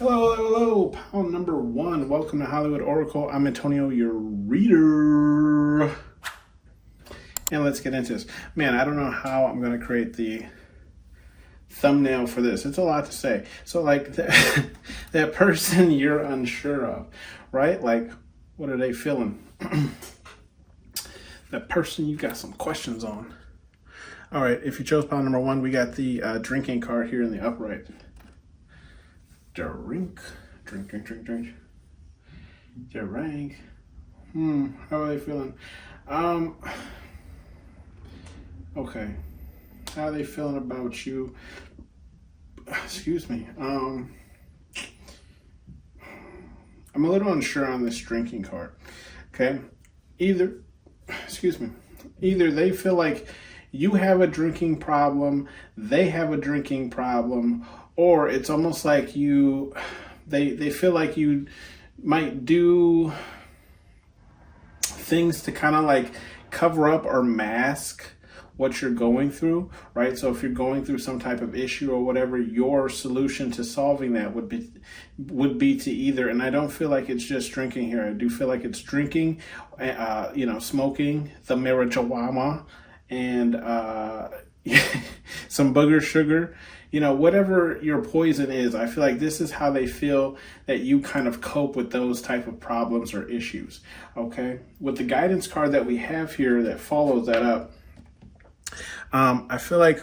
Hello, hello, hello, pound number one. Welcome to Hollywood Oracle. I'm Antonio, your reader. And let's get into this. Man, I don't know how I'm going to create the thumbnail for this. It's a lot to say. So, like, that person you're unsure of, right? Like, what are they feeling? That person you got some questions on. All right, if you chose pound number one, we got the drinking card here in the upright. Drink. Drink. How are they feeling? Okay. How are they feeling about you? Excuse me. I'm a little unsure on this drinking card. Okay. Either they feel like you have a drinking problem, they have a drinking problem, or it's almost like they feel like you might do things to kind of like cover up or mask what you're going through, right? So if you're going through some type of issue or whatever, your solution to solving that would be to either, and I don't feel like it's just drinking here. I do feel like it's drinking, smoking the marijuana and some booger sugar, whatever your poison is. I feel like this is how they feel that you kind of cope with those type of problems or issues. Okay. With the guidance card that we have here that follows that up, I feel like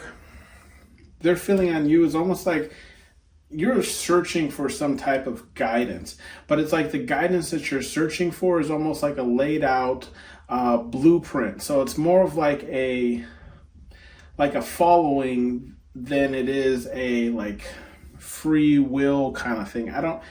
they're feeling on you is almost like you're searching for some type of guidance, but it's like the guidance that you're searching for is almost like a laid out blueprint. So it's more of like a following than it is a like free will kind of thing. How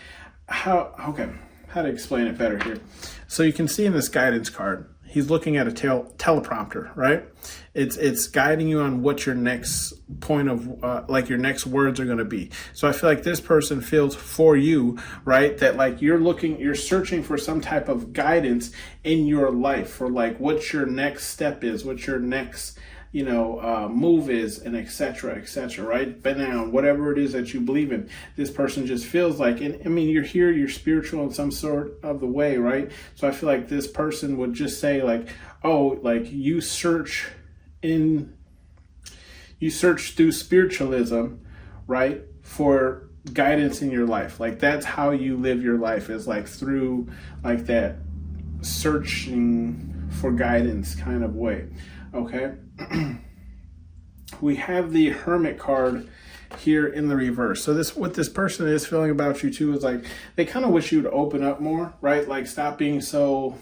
to explain it better here. So you can see in this guidance card, he's looking at a teleprompter, right? It's guiding you on what your next point of your next words are going to be. So I feel like this person feels for you, right? That like you're searching for some type of guidance in your life for like what your next step is, what your next move is, and etc., right? But now, whatever it is that you believe in, this person just feels like, and I mean, you're here, you're spiritual in some sort of the way, right? So I feel like this person would just say like, oh, like you search through spiritualism, right? For guidance in your life. Like that's how you live your life, is like through like that searching for guidance kind of way. Okay. We have the Hermit card here in the reverse. So what this person is feeling about you too is like they kind of wish you would open up more, right? Like stop being so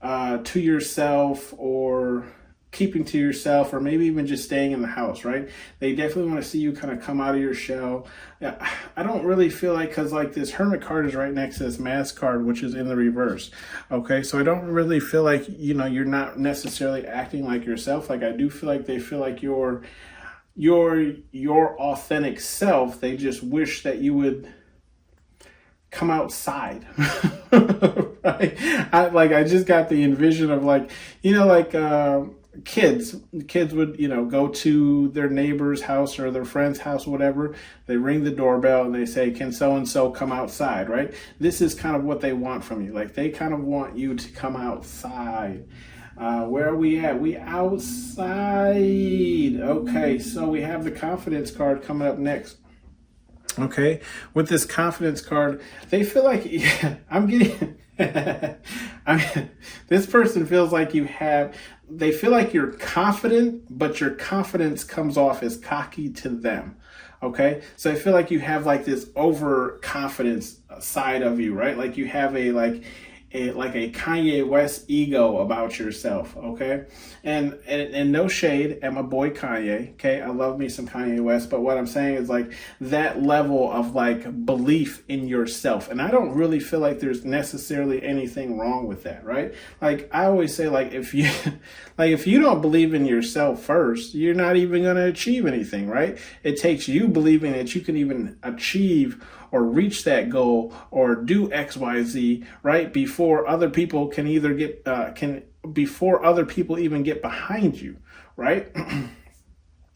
to yourself, or keeping to yourself, or maybe even just staying in the house, right? They definitely want to see you kind of come out of your shell. I don't really feel like, because like this Hermit card is right next to this Mask card, which is in the reverse. Okay, so I don't really feel like, you're not necessarily acting like yourself. Like I do feel like they feel like your authentic self. They just wish that you would come outside. Right? I just got the envision of like, kids would, go to their neighbor's house or their friend's house, whatever. They ring the doorbell and they say, can so-and-so come outside, right? This is kind of what they want from you. Like they kind of want you to come outside. Where are we at? We outside. Okay, so we have the confidence card coming up next. Okay, with this confidence card, they feel like, this person feels like they feel like you're confident, but your confidence comes off as cocky to them. Okay, so I feel like you have like this overconfidence side of you, right? Like you have a Kanye West ego about yourself, okay? And no shade at my boy Kanye, okay? I love me some Kanye West, but what I'm saying is like that level of like belief in yourself. And I don't really feel like there's necessarily anything wrong with that, right? Like I always say, like if you don't believe in yourself first, you're not even going to achieve anything, right? It takes you believing that you can even achieve or reach that goal or do X, Y, Z, right? Before other people can before other people even get behind you, right?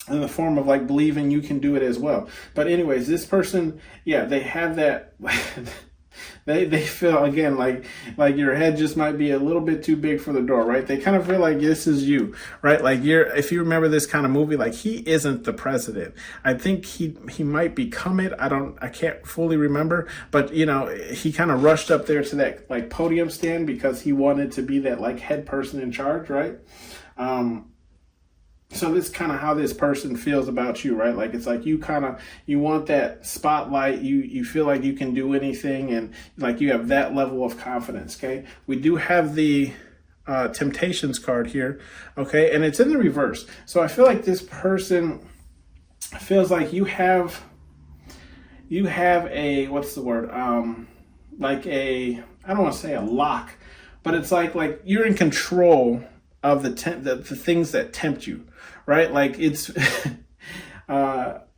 in the form of like believing you can do it as well. But anyways, this person, yeah, they have that. They feel again like your head just might be a little bit too big for the door, right? They kind of feel like this is you, right? Like if you remember this kind of movie, like he isn't the president. I think he might become it. I can't fully remember, but you know, he kind of rushed up there to that like podium stand because he wanted to be that like head person in charge, right? So this is kind of how this person feels about you, right? Like it's like you want that spotlight. You feel like you can do anything, and like you have that level of confidence. Okay, we do have the temptations card here. Okay, and it's in the reverse. So I feel like this person feels like you have a, what's the word? Like a, I don't want to say a lock, but it's like you're in control of the things that tempt you, right? Like it's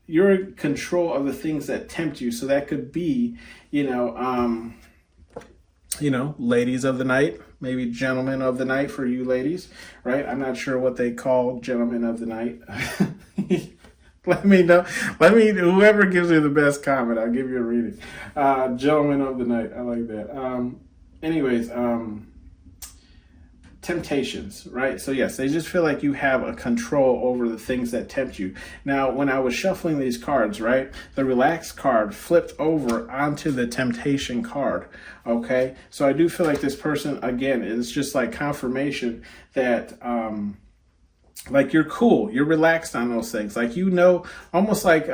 you're in control of the things that tempt you. So that could be, ladies of the night, maybe gentlemen of the night for you ladies, right? I'm not sure what they call gentlemen of the night. Let me know. Whoever gives me the best comment, I'll give you a reading. Gentlemen of the night. I like that. Anyways, temptations, right? So yes, they just feel like you have a control over the things that tempt you. Now, when I was shuffling these cards, right, the relax card flipped over onto the temptation card. Okay, so I do feel like this person, again, is just like confirmation that like you're cool, you're relaxed on those things, like almost like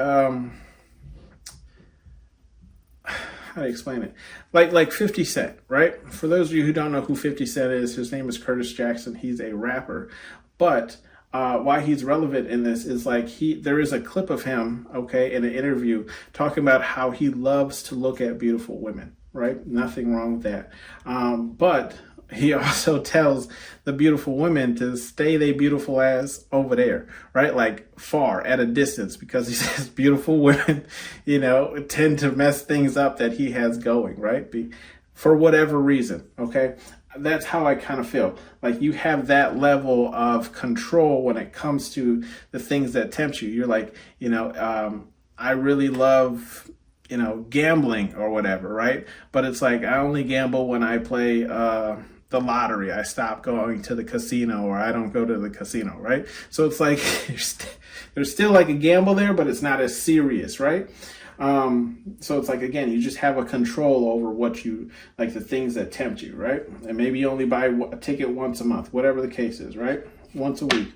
how to explain it? Like 50 Cent, right? For those of you who don't know who 50 Cent is, his name is Curtis Jackson. He's a rapper. But why he's relevant in this is like there is a clip of him, okay, in an interview talking about how he loves to look at beautiful women, right? Nothing wrong with that. But he also tells the beautiful women to stay they beautiful ass over there, right? Like far at a distance, because he says beautiful women, tend to mess things up that he has going, right? For whatever reason, okay? That's how I kind of feel. Like you have that level of control when it comes to the things that tempt you. You're like, I really love gambling or whatever, right? But it's like, I only gamble when I play the lottery. I stop going to the casino, or I don't go to the casino, right? So it's like there's still like a gamble there, but it's not as serious, right? So it's like, again, you just have a control over what you like, the things that tempt you, right? And maybe you only buy a ticket once a month, whatever the case is, right? Once a week.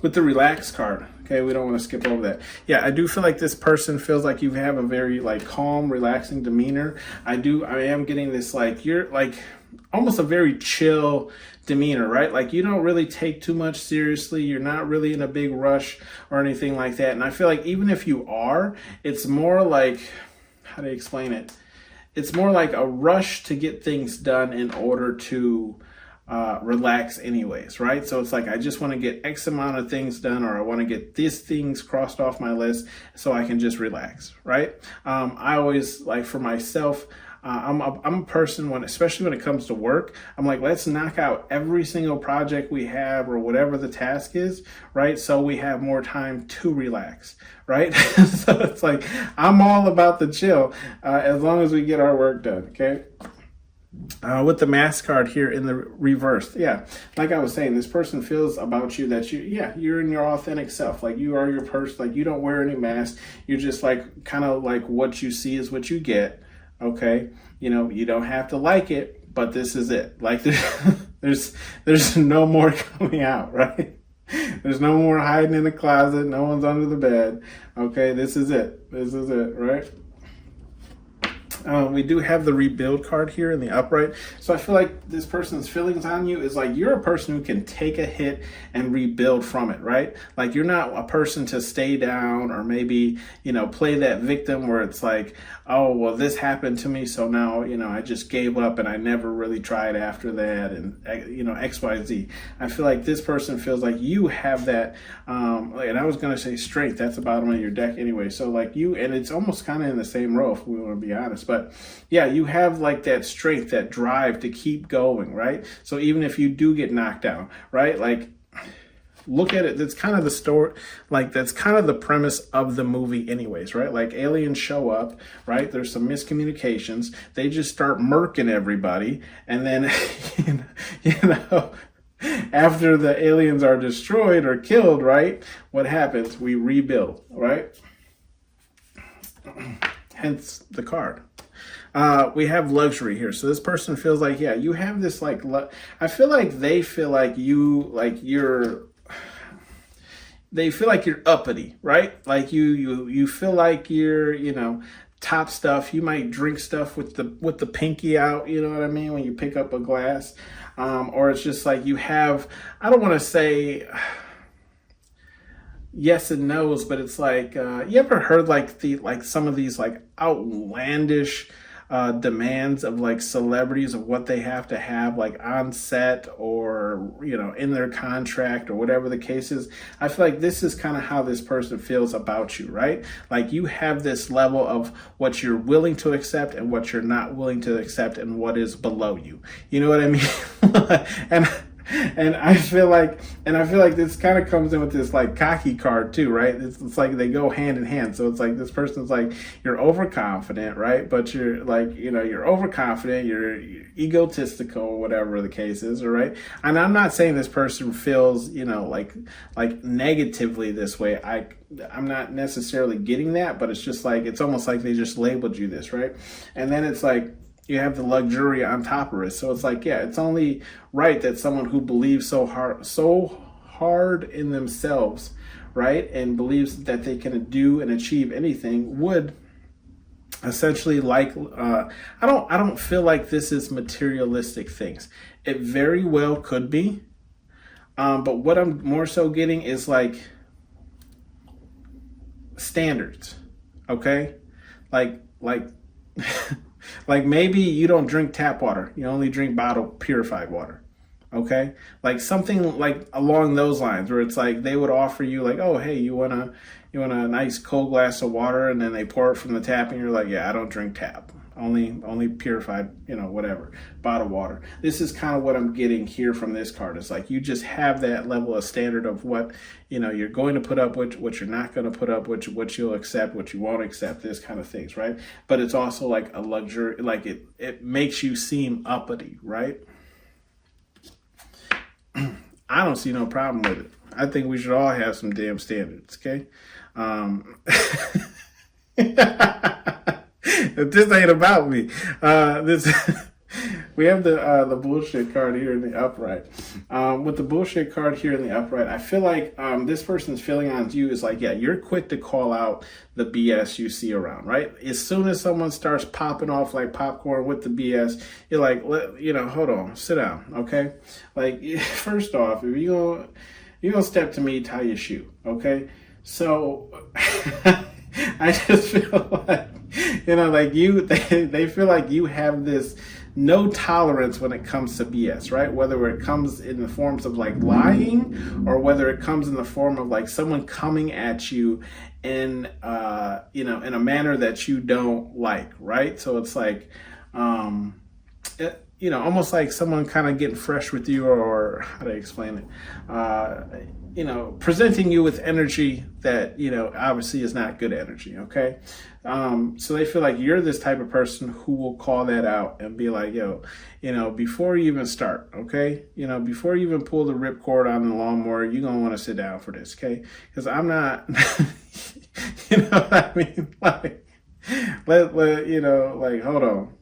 With the relax card, okay, we don't want to skip over that. Yeah, I do feel like this person feels like you have a very like calm, relaxing demeanor. I am getting this like you're like almost a very chill demeanor, right? Like you don't really take too much seriously. You're not really in a big rush or anything like that. And I feel like even if you are, it's more like, how do you explain it? It's more like a rush to get things done in order to relax anyways, right? So it's like, I just want to get X amount of things done, or I want to get these things crossed off my list so I can just relax, right? I always, like for myself, I'm a person especially when it comes to work, I'm like, let's knock out every single project we have or whatever the task is, right? So we have more time to relax, right? So it's like, I'm all about the chill as long as we get our work done, okay? With the mask card here in the reverse, yeah, like I was saying, this person feels about you that you're in your authentic self, like you are your person, like you don't wear any mask, you're just like kind of like what you see is what you get, okay? You don't have to like it, but this is it. Like there's no more coming out, right? There's no more hiding in the closet, no one's under the bed, okay? This is it, right? We do have the rebuild card here in the upright. So I feel like this person's feelings on you is like, you're a person who can take a hit and rebuild from it, right? Like you're not a person to stay down or maybe, play that victim where it's like, oh, well, this happened to me, so now, I just gave up and I never really tried after that, and, X, Y, Z. I feel like this person feels like you have that, and I was going to say strength, that's the bottom of your deck anyway. So like and it's almost kind of in the same row if we want to be honest, but yeah, you have like that strength, that drive to keep going, right? So even if you do get knocked down, right? Like look at it. That's kind of the story, like that's kind of the premise of the movie anyways, right? Like aliens show up, right? There's some miscommunications. They just start murking everybody. And then, you know, after the aliens are destroyed or killed, right? What happens? We rebuild, right? Hence the card. We have luxury here. So this person feels like, yeah, you have this like, I feel like they feel like they feel like you're uppity, right? Like you feel like you're, you know, top stuff. You might drink stuff with the pinky out, you know what I mean? When you pick up a glass. Or it's just like you have, I don't want to say yes and no's, but it's like, you ever heard like some of these like outlandish demands of like celebrities of what they have to have like on set or, you know, in their contract or whatever the case is. I feel like this is kind of how this person feels about you, right? Like you have this level of what you're willing to accept and what you're not willing to accept and what is below you. You know what I mean? And I feel like this kind of comes in with this like cocky card too, right? It's like they go hand in hand. So it's like this person's like, you're overconfident, right? But you're like, you know, you're overconfident, you're egotistical, or whatever the case is, all right? And I'm not saying this person feels, you know, like negatively this way. I'm not necessarily getting that, but it's just like, it's almost like they just labeled you this, right? And then it's like, you have the luxury on top of it. So it's like, yeah, it's only right that someone who believes so hard in themselves, right, and believes that they can do and achieve anything would essentially like, I don't feel like this is materialistic things. It very well could be. But what I'm more so getting is like standards. Okay. Like, like maybe you don't drink tap water. You only drink bottled purified water. Okay. Like something like along those lines where it's like they would offer you like, oh, hey, you want a nice cold glass of water, and then they pour it from the tap and you're like, yeah, I don't drink tap. Only purified, you know, whatever, bottled water. This is kind of what I'm getting here from this card. It's like you just have that level of standard of what, you know, you're going to put up with, what you're not going to put up with, what you'll accept, what you won't accept, this kind of things, right? But it's also like a luxury, like it makes you seem uppity, right? I don't see no problem with it. I think we should all have some damn standards, okay? This ain't about me. We have the bullshit card here in the upright. With the bullshit card here in the upright, I feel like this person's feeling on you is like, yeah, you're quick to call out the BS you see around, right? As soon as someone starts popping off like popcorn with the BS, you're like, you know, hold on, sit down, okay? Like, first off, if you're gonna step to me, tie your shoe, okay? So I just feel like, you know, like they feel like you have this no tolerance when it comes to BS, right? Whether it comes in the forms of like lying or whether it comes in the form of like someone coming at you in, you know, in a manner that you don't like, right? So it's like, you know, almost like someone kind of getting fresh with you, or how do I explain it? You know, presenting you with energy that, you know, obviously is not good energy, okay? So they feel like you're this type of person who will call that out and be like, yo, you know, before you even start, okay? You know, before you even pull the ripcord on the lawnmower, you're going to want to sit down for this, okay? Because I'm not, you know what I mean? Like, let you know, like, hold on.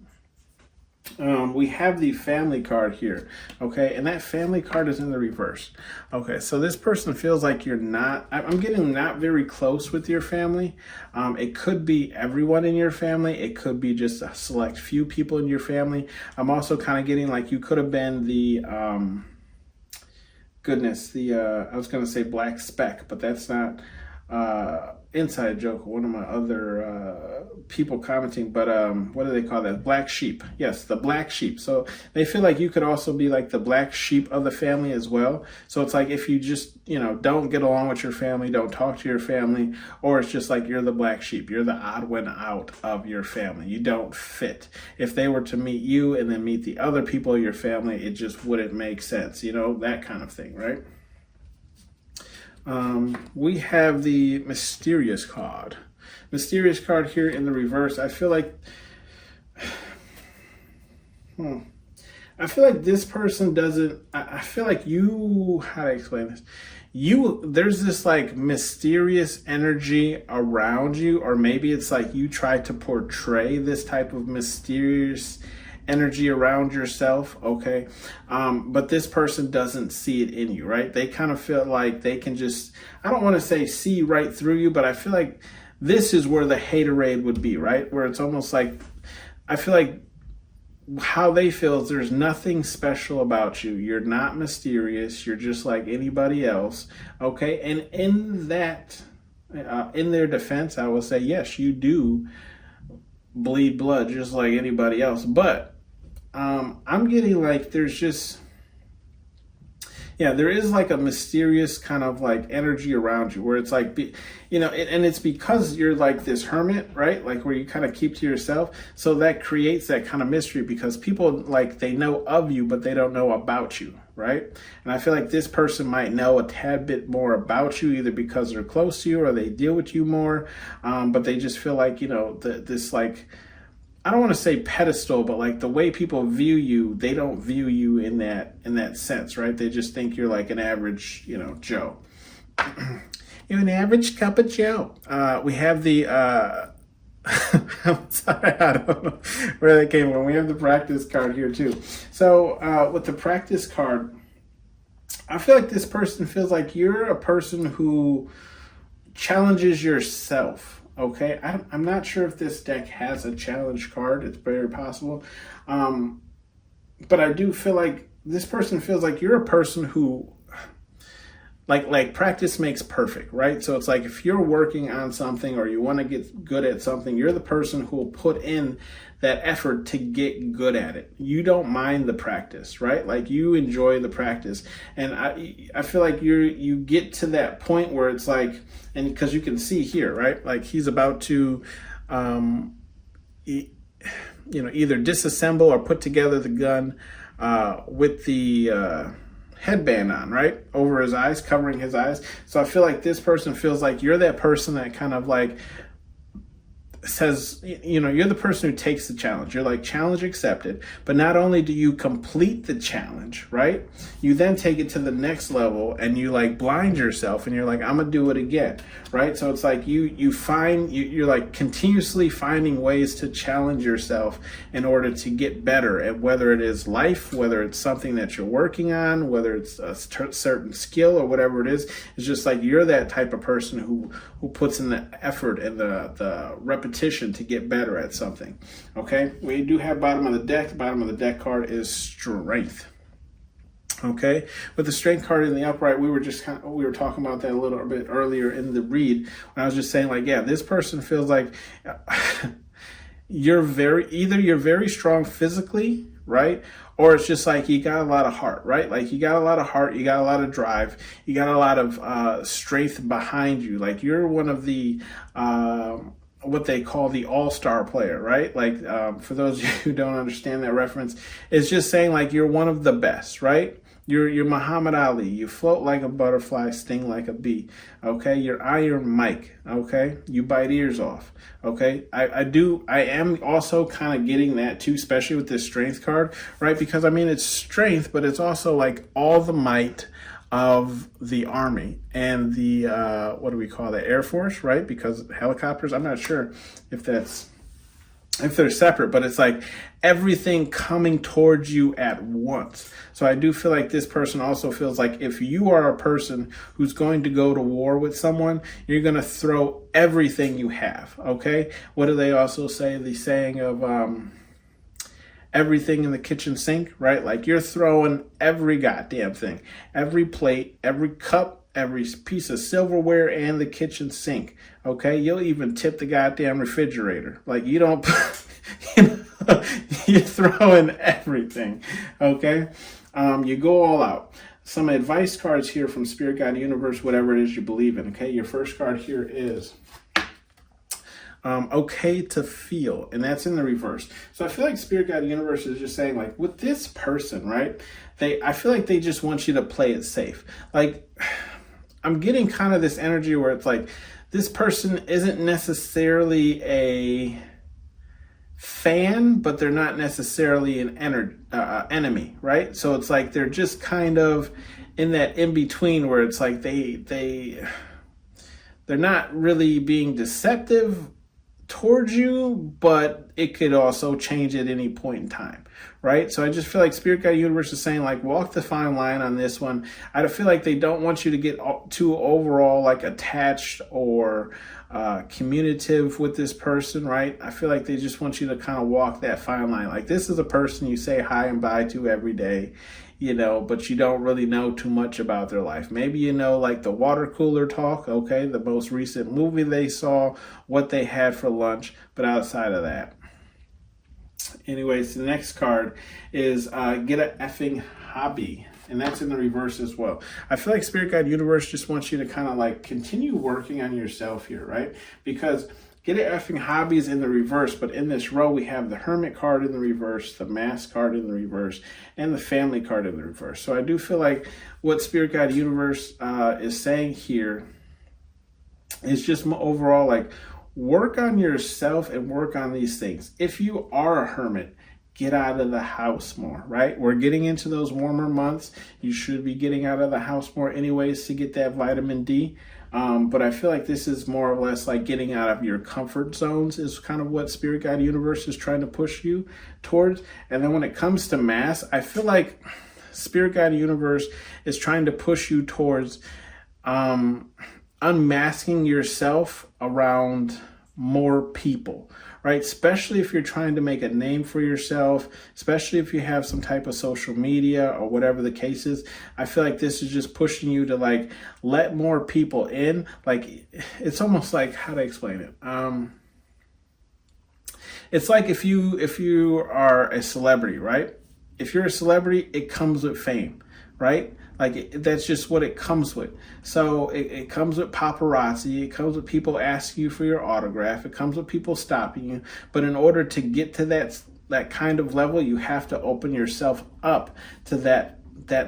We have the family card here, okay, and that family card is in the reverse. Okay, so this person feels like you're not, I'm getting not very close with your family. It could be everyone in your family. It could be just a select few people in your family. I'm also kind of getting like you could have been the, I was going to say black speck, but that's not, inside joke, one of my other people commenting, but what do they call that? Black sheep. Yes, the black sheep. So they feel like you could also be like the black sheep of the family as well. So it's like if you just, you know, don't get along with your family, don't talk to your family, or it's just like you're the black sheep. You're the odd one out of your family. You don't fit. If they were to meet you and then meet the other people of your family, it just wouldn't make sense, you know, that kind of thing, right? We have the mysterious card. Mysterious card here in the reverse. I feel like this person doesn't, I feel like you, how do I explain this? There's this like mysterious energy around you, or maybe it's like you try to portray this type of mysterious energy around yourself, okay? But this person doesn't see it in you, right? They kind of feel like they can just, I don't want to say see right through you, but I feel like this is where the haterade would be, right? Where it's almost like, I feel like how they feel is there's nothing special about you. You're not mysterious. You're just like anybody else. Okay. And in that, in their defense, I will say, yes, you do bleed blood just like anybody else. But I'm getting like there's just, yeah, there is like a mysterious kind of like energy around you where it's like, and it's because you're like this hermit, right? Like where you kind of keep to yourself. So that creates that kind of mystery because people like they know of you, but they don't know about you, right? And I feel like this person might know a tad bit more about you either because they're close to you or they deal with you more. But they just feel like, this like, I don't want to say pedestal, but like the way people view you, they don't view you in that sense, right? They just think you're like an average, Joe. You're an average cup of Joe. We have the, I'm sorry, I don't know where that came from. We have the practice card here too. So with the practice card, I feel like this person feels like you're a person who challenges yourself. Okay, I'm not sure if this deck has a challenge card. It's very possible. But I do feel like this person feels like you're a person who, like practice makes perfect, right? So it's like if you're working on something or you want to get good at something, you're the person who will put in that effort to get good at it. You don't mind the practice, right? Like you enjoy the practice. And I feel like you get to that point where it's like, and because you can see here, right? Like he's about to, either disassemble or put together the gun with the headband on, right? Over his eyes, covering his eyes. So I feel like this person feels like you're that person that kind of like says, you're the person who takes the challenge. You're like challenge accepted, but not only do you complete the challenge, right? You then take it to the next level and you like blind yourself and you're like, I'm gonna do it again, right? So it's like you're like continuously finding ways to challenge yourself in order to get better at whether it is life, whether it's something that you're working on, whether it's a certain skill or whatever it is. It's just like you're that type of person who puts in the effort and the repetition to get better at something. Okay, we do have bottom of the deck. The bottom of the deck card is strength. Okay, with the strength card in the upright, we were talking about that a little bit earlier in the read when I was just saying like, yeah, this person feels like you're very strong physically, right? Or it's just like you got a lot of heart, right? Like you got a lot of heart, you got a lot of drive, you got a lot of strength behind you. Like you're one of the what they call the all-star player, right? Like for those of you who don't understand that reference, it's just saying like you're one of the best, right? You're Muhammad Ali. You float like a butterfly, sting like a bee. Okay, you're Iron Mike. Okay, you bite ears off. Okay, I am also kind of getting that too, especially with this strength card, right? Because I mean it's strength, but it's also like all the might of the Army and the what do we call that, Air Force, right? Because helicopters, I'm not sure if they're separate, but it's like everything coming towards you at once. So I do feel like this person also feels like if you are a person who's going to go to war with someone, you're going to throw everything you have, okay? What do they also say? The saying of everything in the kitchen sink, right? Like you're throwing every goddamn thing, every plate, every cup, every piece of silverware and the kitchen sink. Okay. You'll even tip the goddamn refrigerator. Like you don't, you're throwing everything. Okay. You go all out. Some advice cards here from Spirit, God, Universe, whatever it is you believe in. Okay. Your first card here is okay to feel, and that's in the reverse. So I feel like Spirit, God, Universe is just saying like with this person, right? I feel like they just want you to play it safe. Like I'm getting kind of this energy where it's like this person isn't necessarily a fan, but they're not necessarily an enemy, right? So it's like they're just kind of in that in between where it's like they're not really being deceptive towards you, but it could also change at any point in time, right? So I just feel like Spirit Guide Universe is saying like walk the fine line on this one. I feel like they don't want you to get too overall like attached or communicative with this person, right? I feel like they just want you to kind of walk that fine line. Like this is a person you say hi and bye to every day, you know, but you don't really know too much about their life. Maybe you know like the water cooler talk, okay, the most recent movie they saw, what they had for lunch, but outside of that. Anyways, the next card is get a effing hobby. And that's in the reverse as well. I feel like Spirit Guide Universe just wants you to kind of like continue working on yourself here, right? Because get a effing hobby is in the reverse, but in this row we have the Hermit card in the reverse, the Mask card in the reverse, and the Family card in the reverse. So I do feel like what Spirit Guide Universe is saying here is just overall like work on yourself and work on these things. If you are a hermit, get out of the house more, right? We're getting into those warmer months. You should be getting out of the house more anyways to get that vitamin D. But I feel like this is more or less like getting out of your comfort zones is kind of what Spirit Guide Universe is trying to push you towards. And then when it comes to mass, I feel like Spirit Guide Universe is trying to push you towards unmasking yourself around more people, right? Especially if you're trying to make a name for yourself, especially if you have some type of social media or whatever the case is. I feel like this is just pushing you to like let more people in. Like it's almost like, how to explain it? It's like if you are a celebrity, right? If you're a celebrity, it comes with fame, right? Like that's just what it comes with. So it comes with paparazzi. It comes with people asking you for your autograph. It comes with people stopping you. But in order to get to that kind of level, you have to open yourself up to that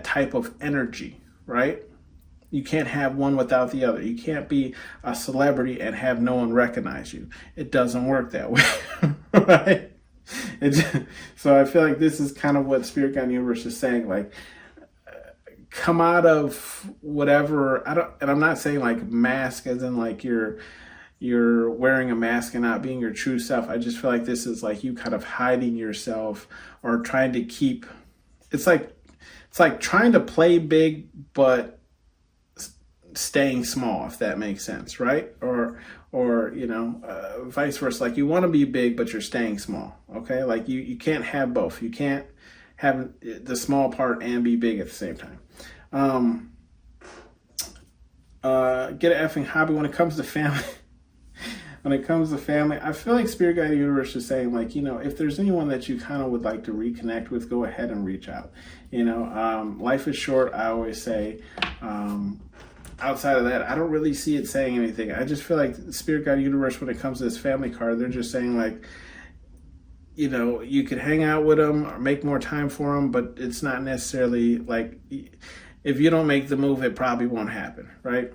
type of energy, right? You can't have one without the other. You can't be a celebrity and have no one recognize you. It doesn't work that way, right? So I feel like this is kind of what Spirit Guide Universe is saying, like, come out of whatever. And I'm not saying like mask as in like you're wearing a mask and not being your true self. I just feel like this is like you kind of hiding yourself or trying to keep. It's like trying to play big but staying small, if that makes sense, right? Or you know, vice versa. Like you want to be big but you're staying small. Okay, like you can't have both. You can't have the small part and be big at the same time. Get an effing hobby. When it comes to family, I feel like Spirit Guide Universe is saying like, you know, if there's anyone that you kind of would like to reconnect with, go ahead and reach out. You know, life is short, I always say. Outside of that, I don't really see it saying anything. I just feel like Spirit Guide Universe, when it comes to this family card, they're just saying like, you know, you could hang out with them or make more time for them, but it's not necessarily like, if you don't make the move, it probably won't happen, right?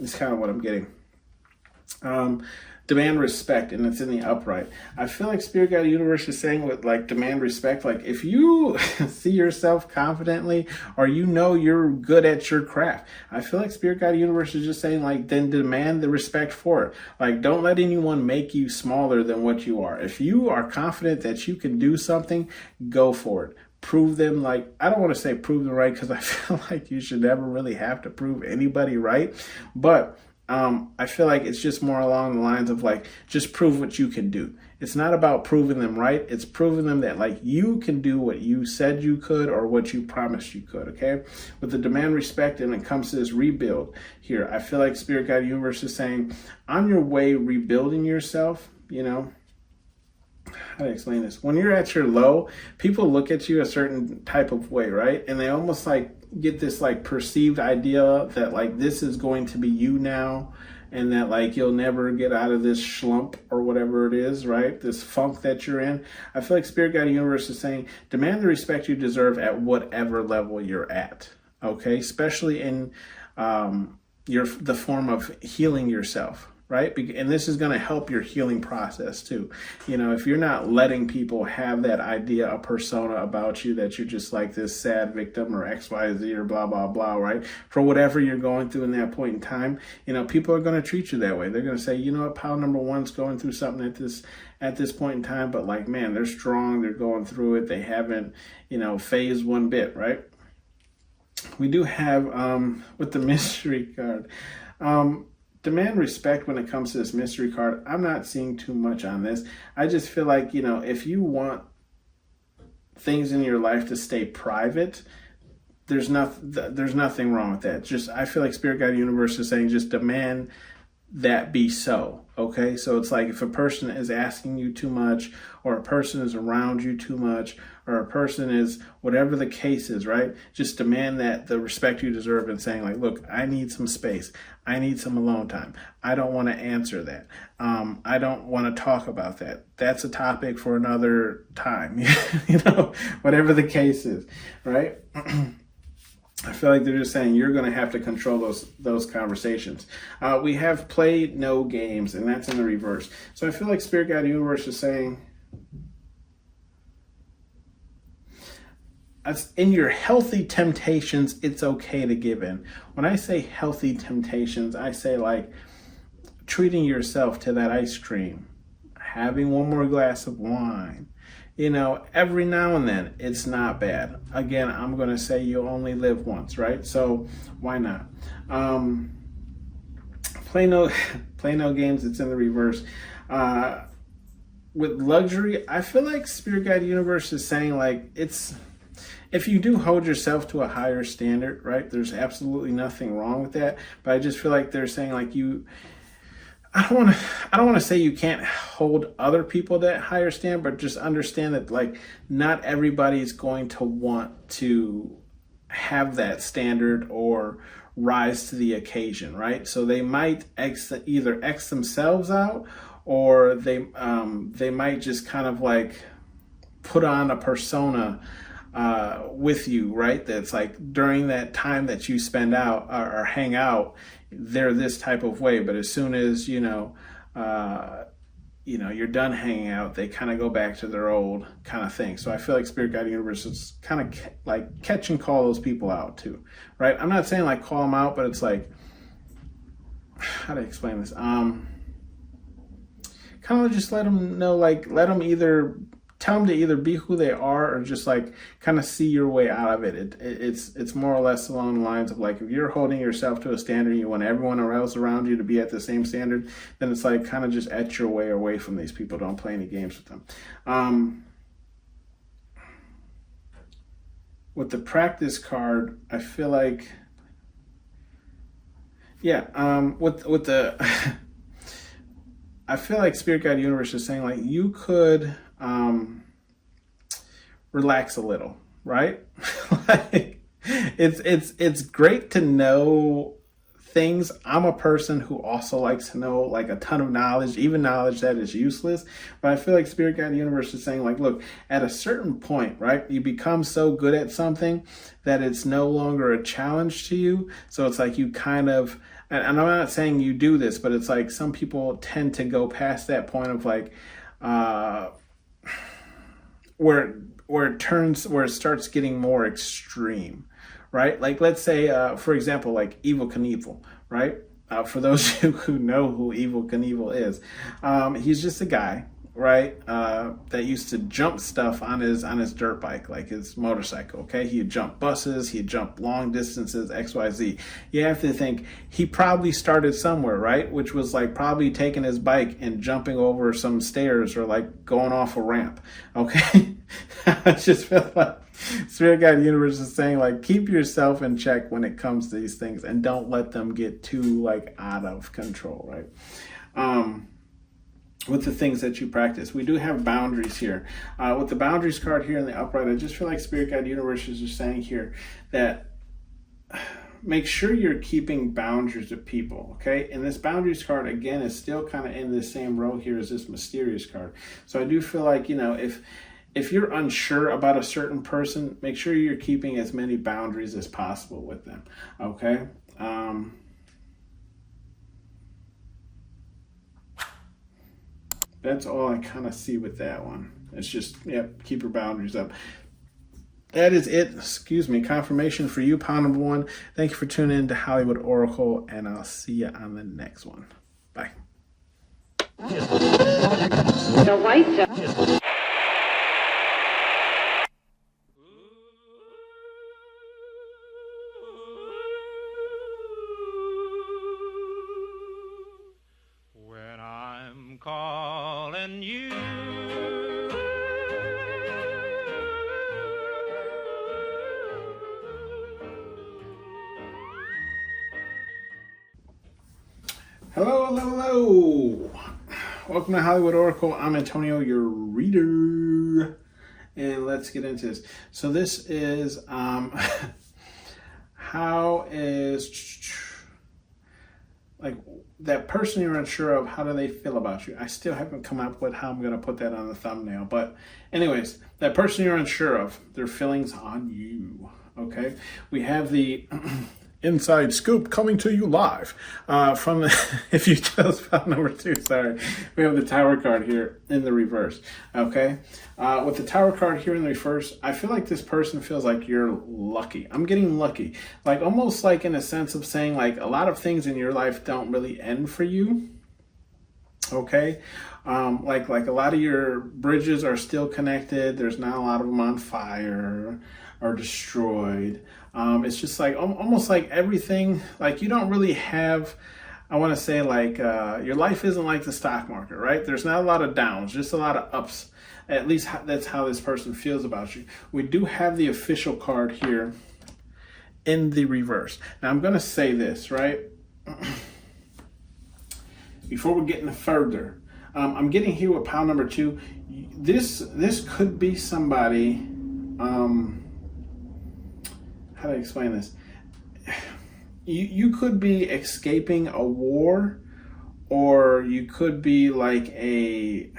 It's kind of what I'm getting. Demand respect, and it's in the upright. I feel like Spirit Guide Universe is saying with like demand respect, like if you see yourself confidently or you know you're good at your craft, I feel like Spirit Guide Universe is just saying like then demand the respect for it. Like don't let anyone make you smaller than what you are. If you are confident that you can do something, go for it. Prove them, like, I don't want to say prove them right because I feel like you should never really have to prove anybody right, but I feel like it's just more along the lines of like, just prove what you can do. It's not about proving them right. It's proving them that like you can do what you said you could or what you promised you could, okay? With the demand respect and it comes to this rebuild here, I feel like Spirit Guide Universe is saying on your way rebuilding yourself, you know, how to explain this? When you're at your low, people look at you a certain type of way, right? And they almost like get this like perceived idea that like this is going to be you now and that like you'll never get out of this slump or whatever it is, right? This funk that you're in. I feel like Spirit Guide Universe is saying demand the respect you deserve at whatever level you're at, okay? Especially in the form of healing yourself, right? And this is going to help your healing process too. If you're not letting people have that idea, a persona about you, that you're just like this sad victim or XYZ or blah, blah, blah, right? For whatever you're going through in that point in time, people are going to treat you that way. They're going to say, you know what, pal number one's going through something at this point in time, but like, man, they're strong. They're going through it. They haven't, phased one bit, right? We do have, with the mystery card, demand respect when it comes to this mystery card. I'm not seeing too much on this. I just feel like, if you want things in your life to stay private, there's nothing wrong with that. I feel like Spirit Guide Universe is saying just demand that be so. Okay, so it's like if a person is asking you too much, or a person is around you too much, or a person is whatever the case is, right? Just demand that the respect you deserve, and saying like, look, I need some space. I need some alone time. I don't want to answer that. I don't want to talk about that. That's a topic for another time. Whatever the case is, right? I feel like they're just saying you're going to have to control those conversations. We have play no games, and that's in the reverse. So I feel like Spirit Guide Universe is saying, in your healthy temptations, it's okay to give in. When I say healthy temptations, I say like treating yourself to that ice cream, having one more glass of wine. Every now and then, it's not bad. Again, I'm going to say you only live once, right? So why not? Play no games, it's in the reverse. With luxury, I feel like Spirit Guide Universe is saying like, if you do hold yourself to a higher standard, right? There's absolutely nothing wrong with that. But I just feel like they're saying like I don't want to say you can't hold other people to that higher standard, but just understand that like not everybody's going to want to have that standard or rise to the occasion, right? So they might either X themselves out, or they might just kind of like put on a persona with you, right? That's like during that time that you spend out or hang out, they're this type of way, but as soon as you're done hanging out, they kind of go back to their old kind of thing. So I feel like Spirit Guide Universe is kind of like catch and call those people out too, right? I'm not saying like call them out, but it's like, how do I explain this? Kind of just let them know, like tell them to either be who they are, or just like kind of see your way out of it. It's more or less along the lines of like, if you're holding yourself to a standard, you want everyone else around you to be at the same standard, then it's like kind of just etch your way away from these people. Don't play any games with them. With the practice card, I feel like, with the I feel like Spirit Guide Universe is saying like you could relax a little, right? Like it's great to know things. I'm a person who also likes to know like a ton of knowledge, even knowledge that is useless. But I feel like Spirit Guide Universe is saying like, look, at a certain point, right, you become so good at something that it's no longer a challenge to you. So it's like you kind of, and I'm not saying you do this, but it's like some people tend to go past that point of like, where it starts getting more extreme, right? Like let's say, for example, like Evel Knievel, right? For those who know who Evel Knievel is, he's just a guy, right? That used to jump stuff on his dirt bike, like his motorcycle. Okay, he'd jump buses, he'd jump long distances, XYZ. You have to think he probably started somewhere, right? Which was like probably taking his bike and jumping over some stairs or like going off a ramp. Okay, I just feel like Spirit Guide Universe is saying like keep yourself in check when it comes to these things, and don't let them get too like out of control, right? With the things that you practice. We do have boundaries here. With the boundaries card here in the upright, I just feel like Spirit Guide Universe is just saying here that make sure you're keeping boundaries with people, okay? And this boundaries card, again, is still kind of in the same row here as this mysterious card. So I do feel like, if you're unsure about a certain person, make sure you're keeping as many boundaries as possible with them, okay? That's all I kind of see with that one. It's just, yep, keep your boundaries up. That is it. Confirmation for you, pound number one. Thank you for tuning in to Hollywood Oracle, and I'll see you on the next one. Bye. The white when I'm calling you. Hello. Welcome to Hollywood Oracle. I'm Antonio, your reader. And let's get into this. So this is how is like that person you're unsure of, how do they feel about you? I still haven't come up with how I'm going to put that on the thumbnail. But anyways, that person you're unsure of, their feelings on you. Okay. We have the inside scoop coming to you live from the, if you chose file number 2, sorry, we have the tower card here in the reverse. Okay, with the tower card here in the reverse, I feel like this person feels like you're lucky. I'm getting lucky, like almost like in a sense of saying like a lot of things in your life don't really end for you. Okay, like a lot of your bridges are still connected. There's not a lot of them on fire or destroyed. It's just like almost like everything, like you don't really have, I want to say like your life isn't like the stock market, right? There's not a lot of downs, just a lot of ups. At least that's how this person feels about you. We do have the official card here in the reverse. Now I'm going to say this, right? Before we get any further, I'm getting here with pile number 2. This could be somebody, how do I explain this? You could be escaping a war, or you could be like I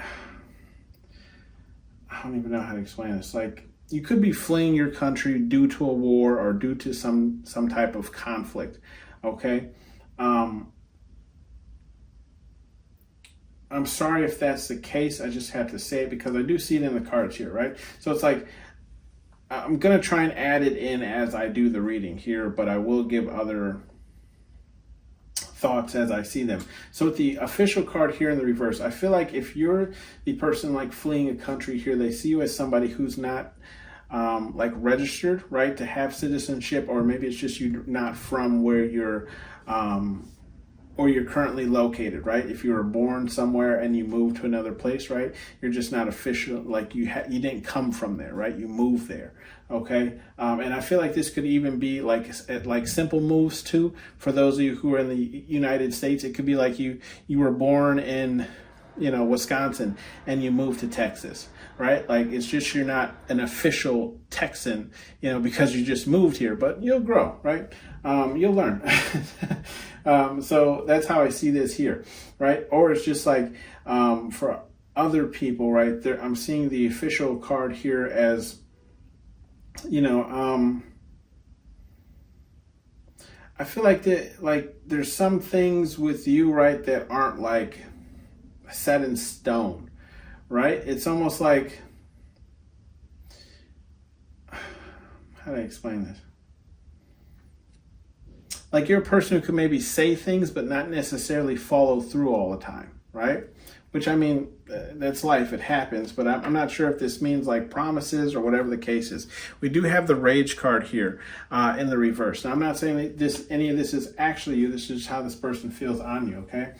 don't even know how to explain this. Like you could be fleeing your country due to a war or due to some type of conflict. Okay. I'm sorry if that's the case. I just have to say it because I do see it in the cards here, right? So it's like, I'm going to try and add it in as I do the reading here, but I will give other thoughts as I see them. So with the official card here in the reverse, I feel like if you're the person like fleeing a country here, they see you as somebody who's not like registered, right, to have citizenship, or maybe it's just you're not from where you're or you're currently located, right? If you were born somewhere and you moved to another place, right? You're just not official, like you didn't come from there, right? You moved there, okay? And I feel like this could even be like simple moves too. For those of you who are in the United States, it could be like you were born in, Wisconsin and you moved to Texas, right? Like it's just you're not an official Texan, because you just moved here, but you'll grow, right? You'll learn. So that's how I see this here, right? Or it's just like for other people, right? I'm seeing the official card here as, I feel like there's some things with you, right, that aren't like set in stone, right? It's almost like, how do I explain this? Like you're a person who could maybe say things, but not necessarily follow through all the time, right? Which, I mean, that's life. It happens. But I'm not sure if this means like promises or whatever the case is. We do have the Rage card here in the reverse. Now, I'm not saying that any of this is actually you. This is how this person feels on you, okay?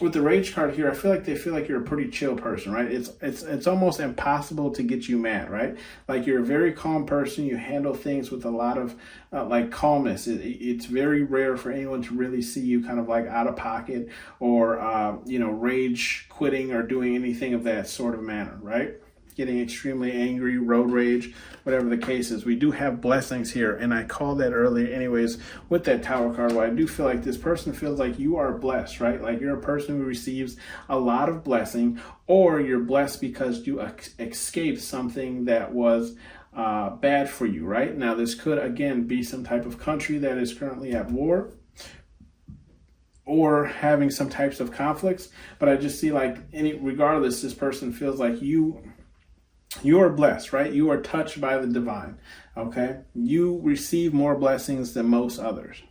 With the Rage card here, I feel like they feel like you're a pretty chill person, right? It's almost impossible to get you mad, right? Like you're a very calm person. You handle things with a lot of like calmness. It's very rare for anyone to really see you kind of like out of pocket or rage quitting or doing anything of that sort of manner, right? Getting extremely angry, road rage, whatever the case is. We do have blessings here, and I called that earlier anyways with that Tower card, where I do feel like this person feels like you are blessed, right? Like you're a person who receives a lot of blessing, or you're blessed because you escaped something that was bad for you, right? Now, this could, again, be some type of country that is currently at war, or having some types of conflicts. But I just see like regardless, this person feels like you are blessed, right? You are touched by the divine. Okay. You receive more blessings than most others.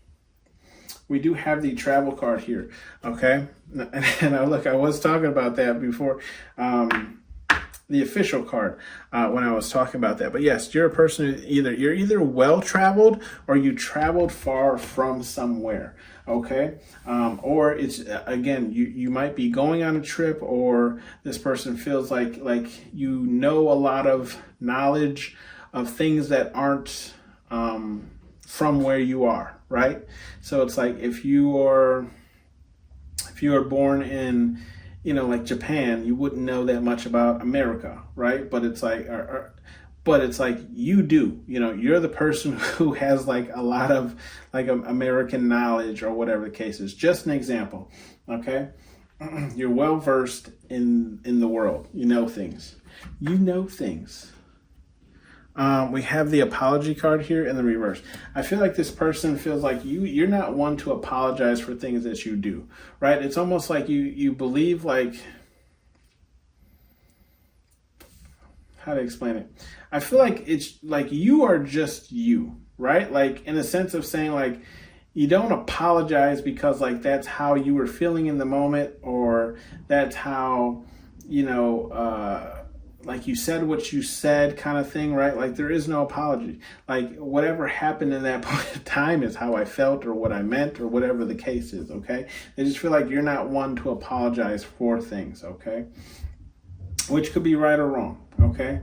We do have the travel card here. Okay. And I was talking about that before, the official card, when I was talking about that. But yes, you're a person who you're either well traveled or you traveled far from somewhere. Okay. Or it's again, you might be going on a trip, or this person feels like you know a lot of knowledge of things that aren't from where you are, right? So it's like if you are born in, like Japan, you wouldn't know that much about America, right? But it's like, but it's like you do, you're the person who has like a lot of like American knowledge or whatever the case is. Just an example, okay? You're well versed in the world. You know things. We have the apology card here in the reverse. I feel like this person feels like you're not one to apologize for things that you do, right? It's almost like you believe, like, how to explain it? I feel like it's like you are just you, right? Like in a sense of saying like, you don't apologize because like that's how you were feeling in the moment, or that's how, like you said what you said kind of thing, right? Like there is no apology. Like whatever happened in that point of time is how I felt or what I meant or whatever the case is, okay? They just feel like you're not one to apologize for things, okay? Which could be right or wrong, okay?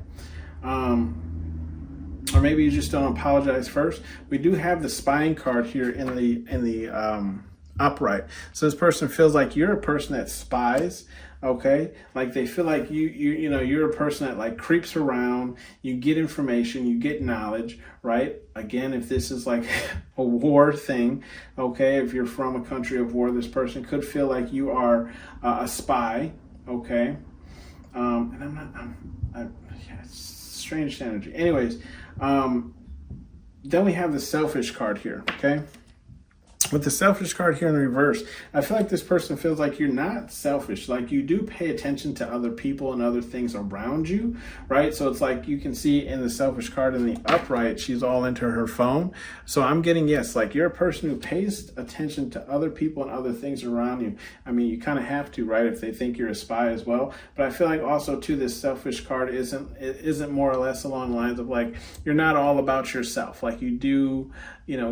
Or maybe you just don't apologize first. We do have the spying card here in the upright. So this person feels like you're a person that spies. Okay, like they feel like you're a person that like creeps around, you get information, you get knowledge, right? Again, if this is like a war thing, okay, if you're from a country of war, this person could feel like you are a spy, okay? It's strange energy. Anyways, then we have the selfish card here, okay? With the selfish card here in reverse, I feel like this person feels like you're not selfish. Like you do pay attention to other people and other things around you, right? So it's like you can see in the selfish card in the upright, she's all into her phone. So I'm getting, yes, like you're a person who pays attention to other people and other things around you. I mean, you kind of have to, right? If they think you're a spy as well. But I feel like also too, this selfish card isn't more or less along the lines of like, you're not all about yourself. Like you do,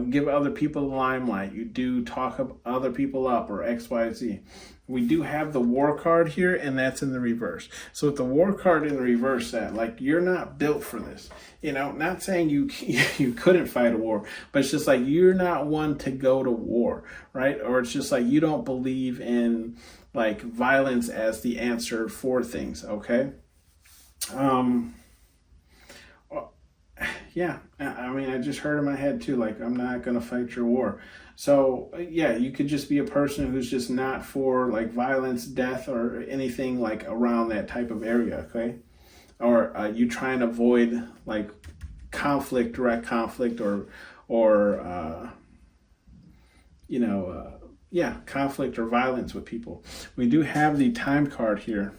give other people the limelight. You do talk other people up or X, Y, Z. We do have the war card here, and that's in the reverse. So with the war card in the reverse, that like you're not built for this. Not saying you couldn't fight a war, but it's just like you're not one to go to war, right? Or it's just like you don't believe in like violence as the answer for things. Okay. Yeah, I mean, I just heard in my head too, like, I'm not going to fight your war. So, yeah, you could just be a person who's just not for like violence, death, or anything like around that type of area, okay? Or you try and avoid like direct conflict, or conflict or violence with people. We do have the time card here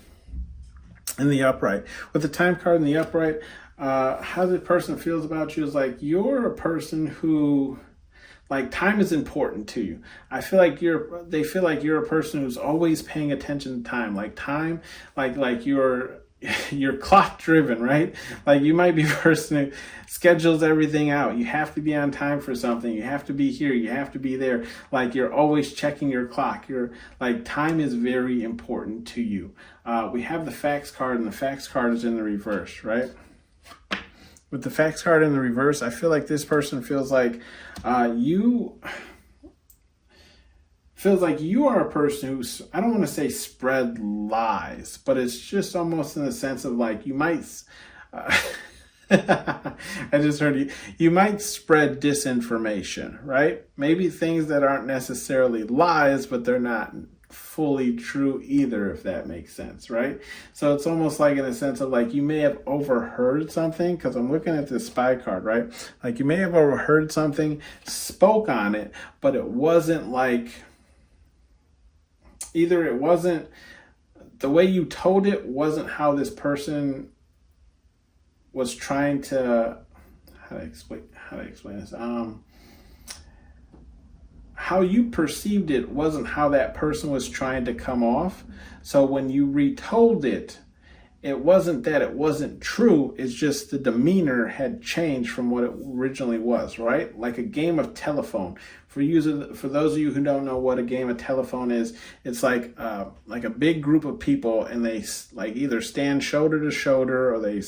in the upright. With the time card in the upright, how the person feels about you is like you're a person who, like, time is important to you. I feel like they feel like you're a person who's always paying attention to time. Like time, like you're clock driven, right? Like you might be a person who schedules everything out. You have to be on time for something. You have to be here. You have to be there. Like you're always checking your clock. You're like, time is very important to you. We have the facts card, and the facts card is in the reverse, right? With the facts card in the reverse, I feel like this person feels like you are a person who's, I don't want to say spread lies, but it's just almost in the sense of like you might, I just heard you might spread disinformation, right? Maybe things that aren't necessarily lies, but they're not fully true either, if that makes sense, right? So it's almost like in a sense of like you may have overheard something, because I'm looking at this spy card, right? Like you may have overheard something, spoke on it, but it wasn't like either it wasn't, the way you told it wasn't how this person was trying to, how to explain this? How you perceived it wasn't how that person was trying to come off. So when you retold it, it wasn't that it wasn't true, it's just the demeanor had changed from what it originally was, right? Like a game of telephone. For those of you who don't know what a game of telephone is, it's like a big group of people, and they like either stand shoulder to shoulder, or they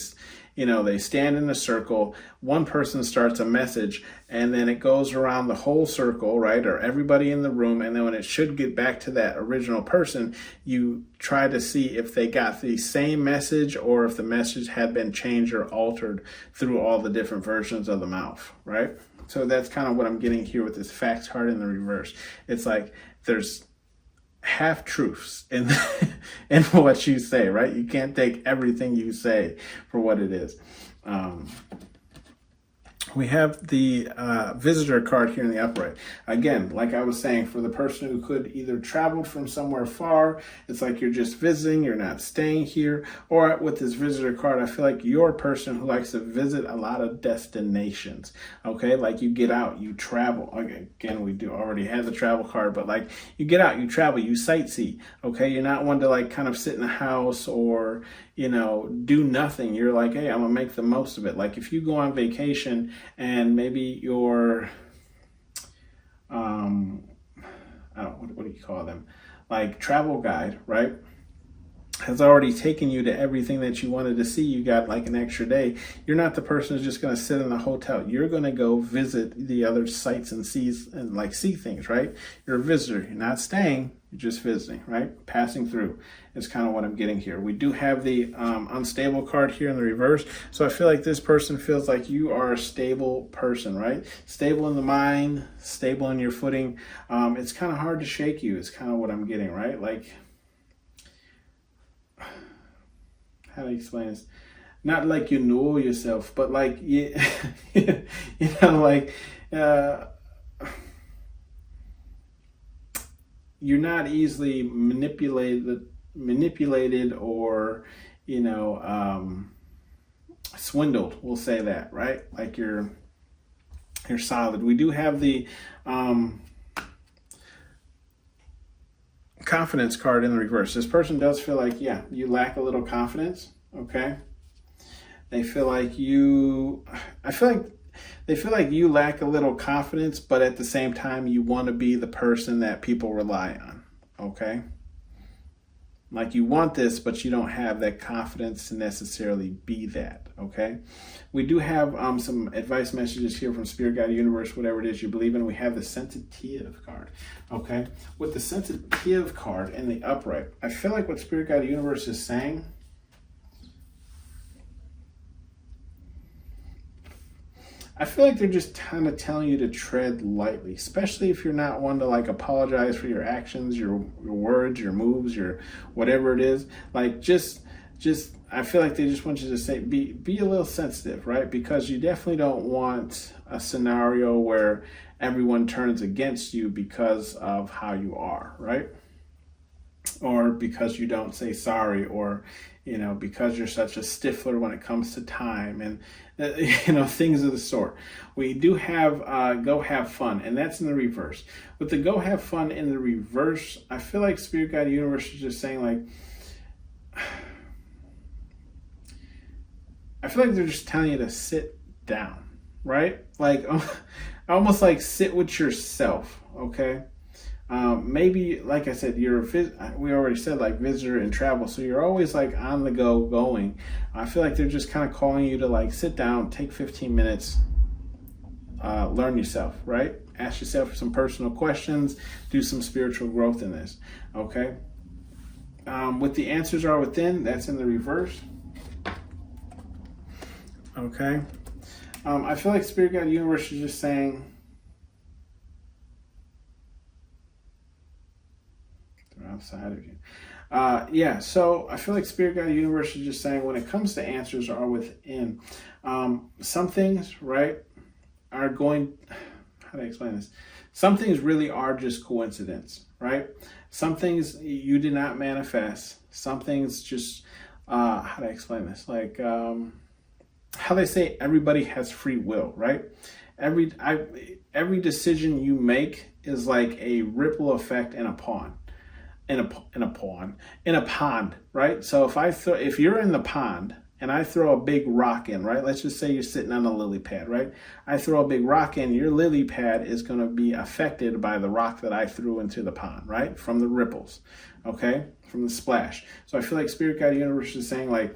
stand in a circle. One person starts a message, and then it goes around the whole circle, right? Or everybody in the room. And then when it should get back to that original person, you try to see if they got the same message or if the message had been changed or altered through all the different versions of the mouth, right? So that's kind of what I'm getting here with this facts card in the reverse. It's like there's half truths in in what you say, right? You can't take everything you say for what it is. We have the visitor card here in the upright. Again, like I was saying, for the person who could either travel from somewhere far, it's like you're just visiting, you're not staying here. Or with this visitor card, I feel like you're a person who likes to visit a lot of destinations. Okay, like you get out, you travel. Again, we do already have the travel card, but like you get out, you travel, you sightsee. Okay, you're not one to like kind of sit in the house or do nothing. You're like, hey, I'm gonna make the most of it. Like if you go on vacation and maybe your what do you call them? Like travel guide, right? Has already taken you to everything that you wanted to see. You got like an extra day. You're not the person who's just going to sit in a hotel. You're going to go visit the other sites and see things, right? You're a visitor. You're not staying. You're just visiting, right? Passing through is kind of what I'm getting here. We do have the unstable card here in the reverse. So I feel like this person feels like you are a stable person, right? Stable in the mind, stable in your footing. It's kind of hard to shake you. It's kind of what I'm getting, right? Like, how do I explain this? Not like you know yourself, but like you're not easily manipulated or swindled. We'll say that, right? Like you're solid. We do have the confidence card in the reverse. This person does feel like, you lack a little confidence, okay? They feel like they feel like you lack a little confidence, but at the same time, you want to be the person that people rely on, okay? Like you want this, but you don't have that confidence to necessarily be that, okay? We do have some advice messages here from Spirit Guide, Universe, whatever it is you believe in. We have the sensitive card, okay? With the sensitive card in the upright, I feel like what Spirit Guide, Universe is saying, I feel like they're just kind of telling you to tread lightly, especially if you're not one to like apologize for your actions, your words, your moves, your whatever it is. Like just I feel like they just want you to say be a little sensitive, right? Because you definitely don't want a scenario where everyone turns against you because of how you are, right? Or because you don't say sorry, or because you're such a stiffler when it comes to time, and things of the sort. We do have go have fun, and that's in the reverse. With the go have fun in the reverse, I feel like Spirit Guide Universe is just saying like, I feel like they're just telling you to sit down, right? Like almost like sit with yourself, okay? Maybe, like I said, we already said like visitor and travel, so you're always like on the go going. I feel like they're just kind of calling you to like sit down, take 15 minutes, learn yourself, right? Ask yourself some personal questions, do some spiritual growth in this, okay? With the answers are within, that's in the reverse, okay? I feel like Spirit Guide Universe is just saying, outside of you. So I feel like Spirit Guide Universe is just saying when it comes to answers are within. Some things, right, are going, how do I explain this? Some things really are just coincidence, right? Some things you did not manifest. Some things just, how do I explain this? Like, how they say everybody has free will, right? Every decision you make is like a ripple effect in a pond. In a pond, right? So if you're in the pond and I throw a big rock in, right? Let's just say you're sitting on a lily pad, right? I throw a big rock in, your lily pad is going to be affected by the rock that I threw into the pond, right? From the ripples, okay? From the splash. So I feel like Spirit Guide Universe is saying like,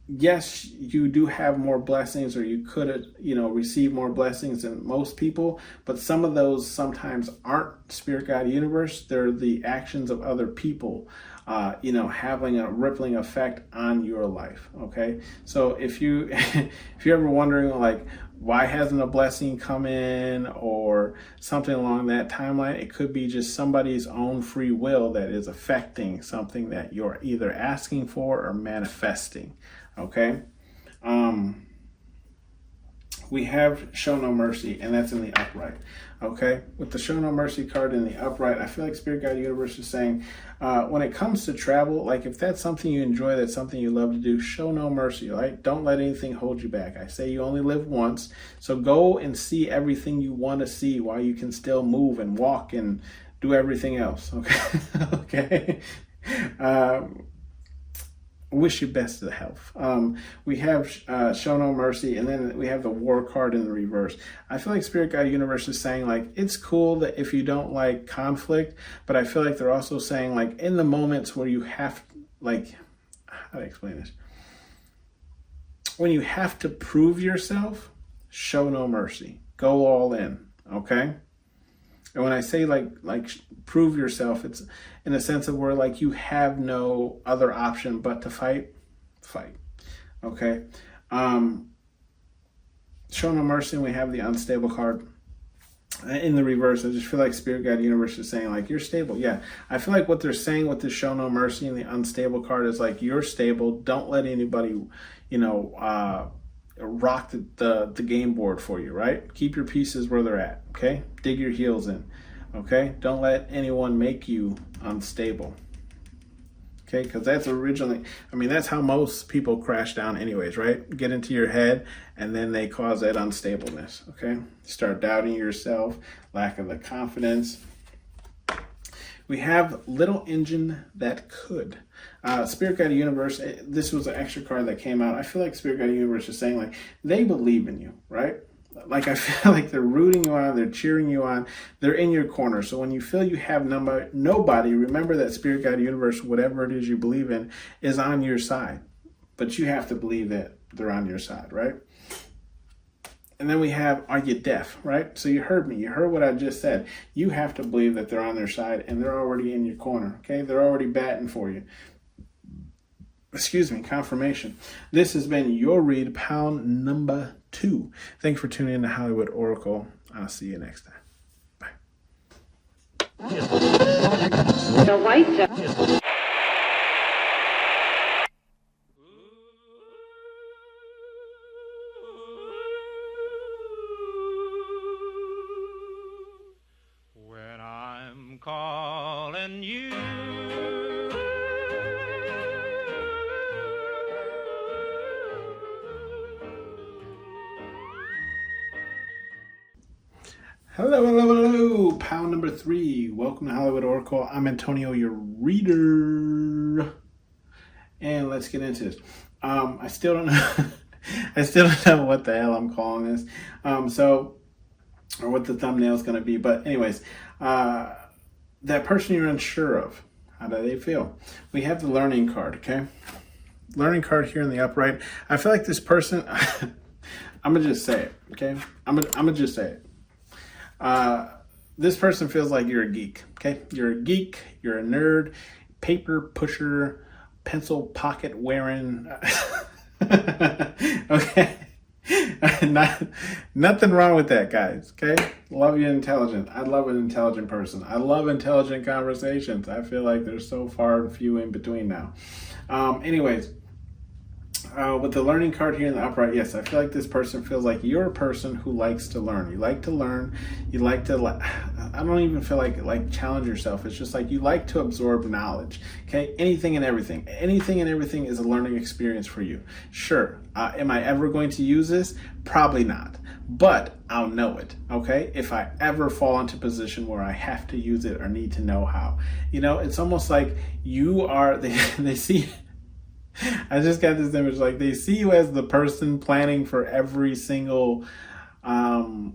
yes, you do have more blessings, or you could, receive more blessings than most people, but some of those sometimes aren't Spirit Guide Universe. They're the actions of other people, having a rippling effect on your life. Okay. So if you're ever wondering like, why hasn't a blessing come in or something along that timeline, it could be just somebody's own free will that is affecting something that you're either asking for or manifesting. Okay. We have Show No Mercy, and that's in the upright. Okay. With the Show No Mercy card in the upright, I feel like Spirit Guide Universe is saying, when it comes to travel, like if that's something you enjoy, that's something you love to do, show no mercy, right? Don't let anything hold you back. I say you only live once, so go and see everything you want to see while you can still move and walk and do everything else. Okay. Okay. Wish you best of health. We have Show No Mercy, and then we have the War card in the reverse. I feel like Spirit Guide Universe is saying like, it's cool that if you don't like conflict, but I feel like they're also saying like, in the moments where you have, like, how do I explain this? When you have to prove yourself, show no mercy. Go all in, okay? And when I say like prove yourself, it's in a sense of where like you have no other option but to fight. Okay. Show no mercy, and we have the unstable card in the reverse. I just feel like Spirit Guide Universe is saying like, you're stable. Yeah. I feel like what they're saying with the Show No Mercy and the unstable card is like, you're stable. Don't let anybody, rock the game board for you, right? Keep your pieces where they're at, okay? Dig your heels in, okay? Don't let anyone make you unstable, okay? Because that's that's how most people crash down anyways, right? Get into your head, and then they cause that unstableness, okay? Start doubting yourself, lack of the confidence. We have Little Engine That Could. Spirit Guide Universe, this was an extra card that came out. I feel like Spirit Guide Universe is saying like, they believe in you, right? Like I feel like they're rooting you on, they're cheering you on, they're in your corner. So when you feel you have nobody, remember that Spirit Guide Universe, whatever it is you believe in, is on your side. But you have to believe that they're on your side, right? And then we have, are you deaf, right? So you heard me. You heard what I just said. You have to believe that they're on their side, and they're already in your corner, okay? They're already batting for you. Excuse me, confirmation. This has been your read, pound number 2. Thanks for tuning in to Hollywood Oracle. I'll see you next time. Bye. The white When I'm calling you, Hello. Pound number 3. Welcome to Hollywood Oracle. I'm Antonio, your reader. And let's get into this. I still don't know. I still don't know what the hell I'm calling this. Or what the thumbnail is going to be. But anyways, that person you're unsure of, how do they feel? We have the learning card, okay? Learning card here in the upright. I feel like this person, I'm going to just say it, okay? I'm gonna just say it. This person feels like you're a geek, okay? You're a geek, you're a nerd, paper pusher, pencil pocket wearing, okay? Nothing wrong with that, guys, okay? Love you intelligent. I love an intelligent person. I love intelligent conversations. I feel like there's so far few in between now. Anyways, With the learning card here in the upright, yes, I feel like this person feels like you're a person who likes to learn. You like to learn. You like to, I don't even feel like challenge yourself. It's just like you like to absorb knowledge. Okay, anything and everything. Anything and everything is a learning experience for you. Sure, am I ever going to use this? Probably not. But I'll know it, okay? If I ever fall into a position where I have to use it or need to know how. You know, it's almost like you are, they see... I just got this image, like they see you as the person planning for every single, how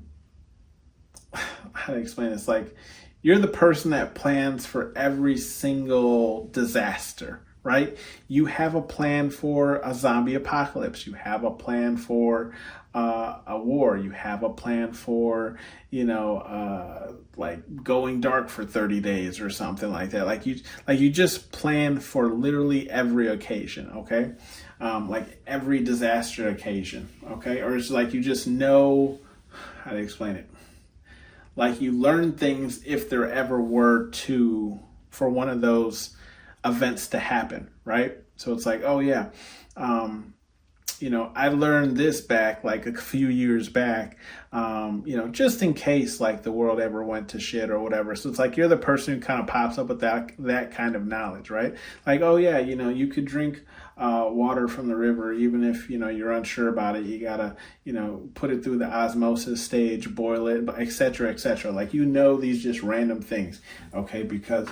to explain this? Like you're the person that plans for every single disaster, right? You have a plan for a zombie apocalypse. You have a plan for a war. You have a plan for, like going dark for 30 days or something like that. Like you just plan for literally every occasion. Okay. Like every disaster occasion. Okay. Or it's like, you just know how to explain it. Like you learn things if there ever were for one of those events to happen. Right. So it's like, oh yeah. I learned this back like a few years back, just in case like the world ever went to shit or whatever. So it's like you're the person who kind of pops up with that kind of knowledge, right? Like, oh yeah, you could drink water from the river even if you're unsure about it. You gotta put it through the osmosis stage, boil it, etc., etc. Like these just random things, okay? Because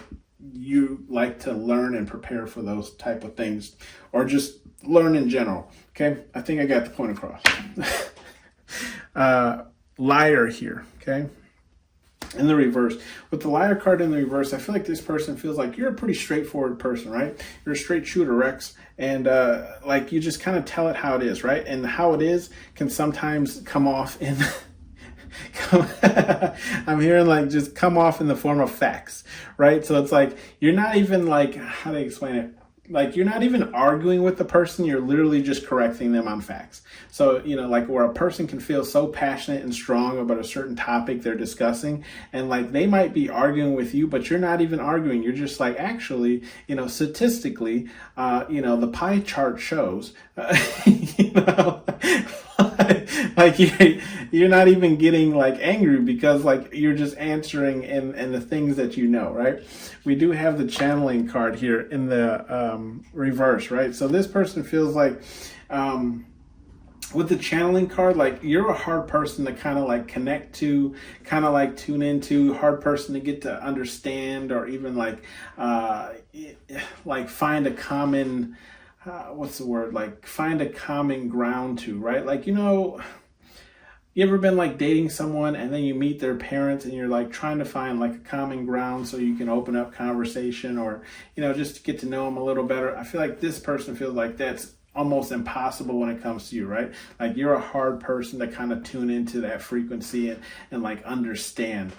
you like to learn and prepare for those type of things, or just learn in general. Okay, I think I got the point across. Liar here, okay? In the reverse. With the liar card in the reverse, I feel like this person feels like you're a pretty straightforward person, right? You're a straight shooter, Rex. And like you just kind of tell it how it is, right? And how it is can sometimes come off in... I'm hearing like just come off in the form of facts, right? So it's like you're not even like, how do I explain it? Like you're not even arguing with the person, you're literally just correcting them on facts. So, like where a person can feel so passionate and strong about a certain topic they're discussing, and like they might be arguing with you, but you're not even arguing. You're just like, actually, statistically, the pie chart shows, like you're not even getting like angry because like you're just answering in the things that right? We do have the channeling card here in the reverse, right? So this person feels like with the channeling card, like you're a hard person to kind of like connect to, kind of like tune into, hard person to get to understand, or even like find a common find a common ground to, right? Like, you ever been like dating someone and then you meet their parents and you're like trying to find like a common ground so you can open up conversation, or, just to get to know them a little better? I feel like this person feels like that's almost impossible when it comes to you, right? Like you're a hard person to kind of tune into that frequency and like understand.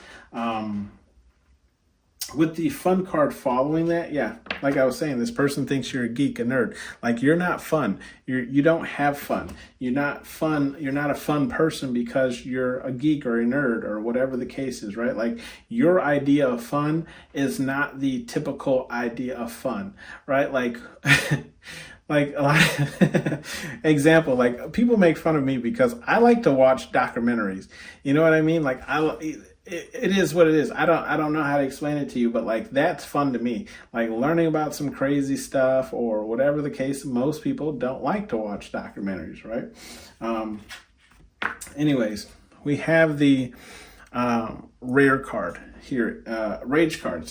With the fun card following that, yeah, like I was saying, this person thinks you're a geek, a nerd. Like you're not fun. You don't have fun. You're not fun. You're not a fun person because you're a geek or a nerd or whatever the case is, right? Like your idea of fun is not the typical idea of fun, right? Like, like a lot example, like people make fun of me because I like to watch documentaries. You know what I mean? Like it is what it is. I don't know how to explain it to you, but like that's fun to me. Like learning about some crazy stuff or whatever the case. Most people don't like to watch documentaries, right? Anyways, we have the rare card here, rage card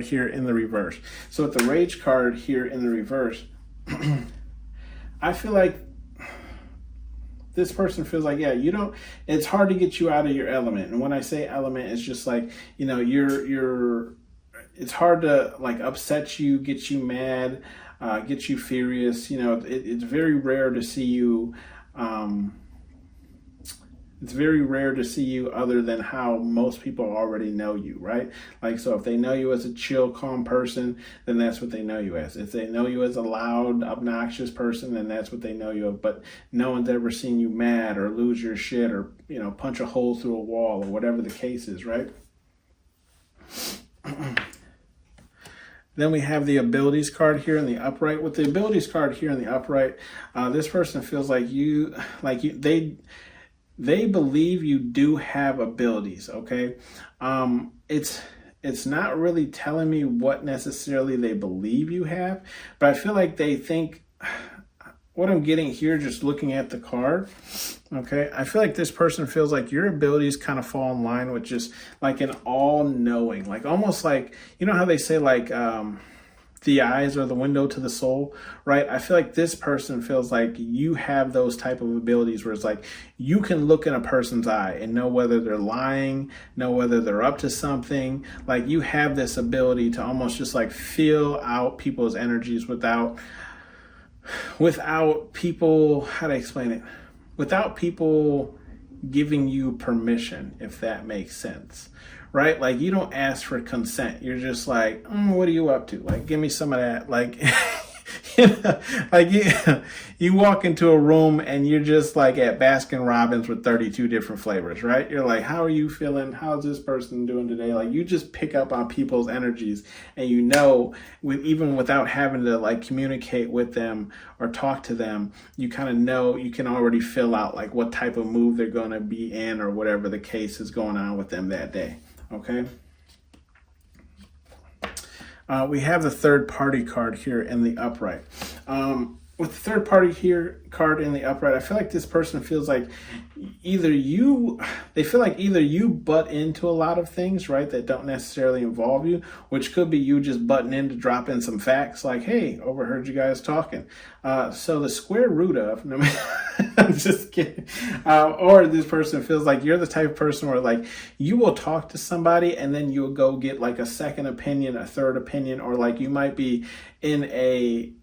here in the reverse. So with the rage card here in the reverse, I feel like this person feels like, yeah, it's hard to get you out of your element. And when I say element, it's just like, it's hard to like upset you, get you mad, get you furious. It's very rare to see you, it's very rare to see you other than how most people already know you, right? Like, so if they know you as a chill, calm person, then that's what they know you as. If they know you as a loud, obnoxious person, then that's what they know you of. But no one's ever seen you mad or lose your shit or, punch a hole through a wall or whatever the case is, right? Then we have the abilities card here in the upright. With the abilities card here in the upright, this person feels like they believe you do have abilities. Okay, it's not really telling me what necessarily they believe you have, but I feel like they think. What I'm getting here, just looking at the card, okay, I feel like this person feels like your abilities kind of fall in line with just like an all-knowing, like almost like, you know how they say like the eyes are the window to the soul, right? I feel like this person feels like you have those type of abilities where it's like you can look in a person's eye and know whether they're lying, know whether they're up to something. Like you have this ability to almost just like feel out people's energies without people, how to explain it, without people giving you permission, if that makes sense, right? Like you don't ask for consent. You're just like, what are you up to? Like, give me some of that. Like, you know, like you walk into a room and you're just like at Baskin Robbins with 32 different flavors, right? You're like, how are you feeling? How's this person doing today? Like you just pick up on people's energies, and you know, even without having to like communicate with them or talk to them, you kind of know, you can already fill out like what type of mood they're going to be in or whatever the case is going on with them that day. Okay. We have the third party card here in the upright. With the third party here card in the upright, I feel like this person feels like either you butt into a lot of things, right, that don't necessarily involve you, which could be you just butting in to drop in some facts like, hey, overheard you guys talking. So the square root of, no, I'm just kidding. Or this person feels like you're the type of person where like you will talk to somebody and then you'll go get like a second opinion, a third opinion, or like you might be in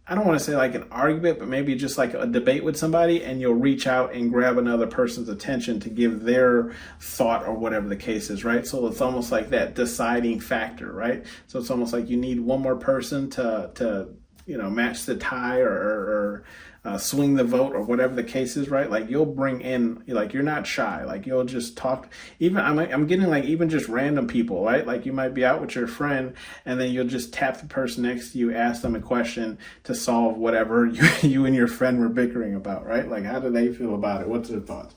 I don't want to say like an argument, but maybe just like a debate with somebody, and you'll reach out and grab another person's attention to give their thought or whatever the case is, right? So it's almost like that deciding factor, right? So it's almost like you need one more person to match the tie or swing the vote or whatever the case is, right? Like you'll bring in, like you're not shy, like you'll just talk. Even I'm getting like even just random people, right? Like you might be out with your friend and then you'll just tap the person next to you, ask them a question to solve whatever you and your friend were bickering about, right? Like how do they feel about it? What's their thoughts?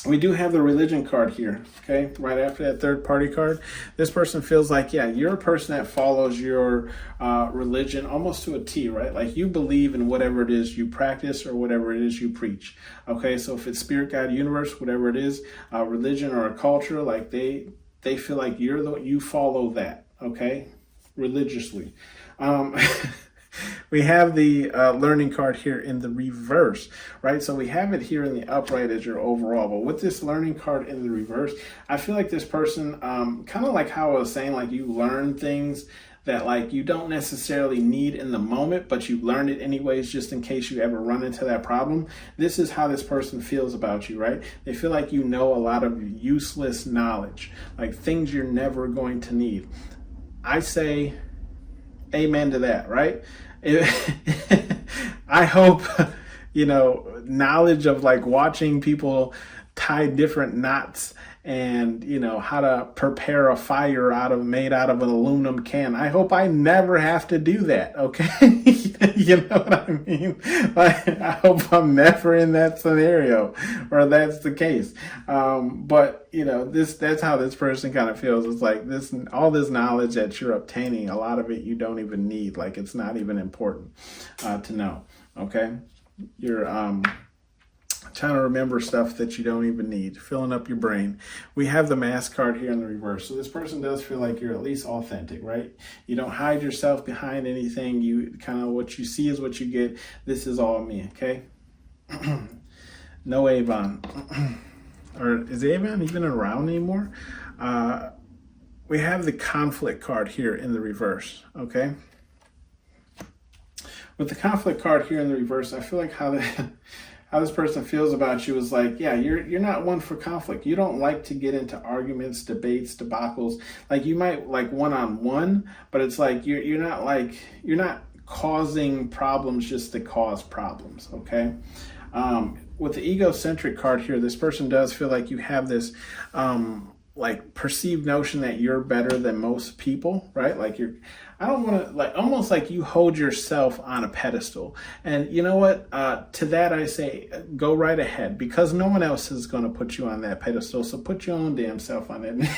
We do have the religion card here, okay? Right after that third party card. This person feels like, yeah, you're a person that follows your religion almost to a T, right? Like you believe in whatever it is you practice or whatever it is you preach, okay? So if it's spirit, God, universe, whatever it is, religion or a culture, like they feel like you follow that, okay? Religiously. We have the learning card here in the reverse, right? So we have it here in the upright as your overall. But with this learning card in the reverse, I feel like this person, kind of like how I was saying, like you learn things that like you don't necessarily need in the moment, but you learn it anyways just in case you ever run into that problem. This is how this person feels about you, right? They feel like you know a lot of useless knowledge, like things you're never going to need. I say amen to that, right? I hope, knowledge of like watching people tie different knots and, how to prepare a fire made out of an aluminum can. I hope I never have to do that. Okay. You know what I mean? Like, I hope I'm never in that scenario or that's the case. But that's how this person kind of feels. It's like all this knowledge that you're obtaining, a lot of it you don't even need. Like it's not even important to know. Okay. You're, trying to remember stuff that you don't even need, filling up your brain. We have the mask card here in the reverse. So this person does feel like you're at least authentic, right? You don't hide yourself behind anything. You kind of, what you see is what you get. This is all me, okay? No Avon. Or is Avon even around anymore? We have the conflict card here in the reverse, okay? With the conflict card here in the reverse, I feel like how this person feels about you is like, yeah, you're not one for conflict. You don't like to get into arguments, debates, debacles. Like you might like one-on-one, but it's like you're not causing problems just to cause problems, okay? With the egocentric card here, this person does feel like you have this like perceived notion that you're better than most people, right? Like I don't want to, like, almost like you hold yourself on a pedestal. And you know what? To that I say, go right ahead, because no one else is going to put you on that pedestal. So put your own damn self on it.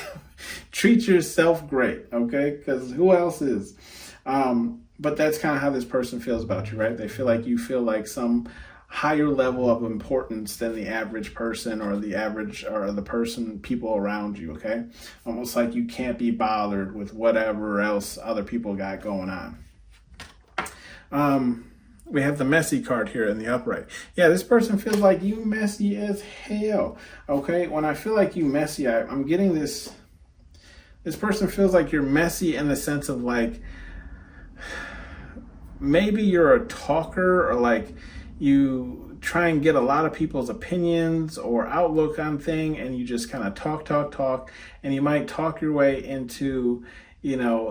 Treat yourself great, okay? Because who else is? But that's kind of how this person feels about you, right? They feel like you feel like some higher level of importance than the average person, or the average, or the person, people around you, okay? Almost like you can't be bothered with whatever else other people got going on. We have the messy card here in the upright. Yeah, this person feels like you messy as hell, okay? When I feel like you messy, I'm getting this person feels like you're messy in the sense of like, maybe you're a talker, or like you try and get a lot of people's opinions or outlook on thing, and you just kind of talk, and you might talk your way into,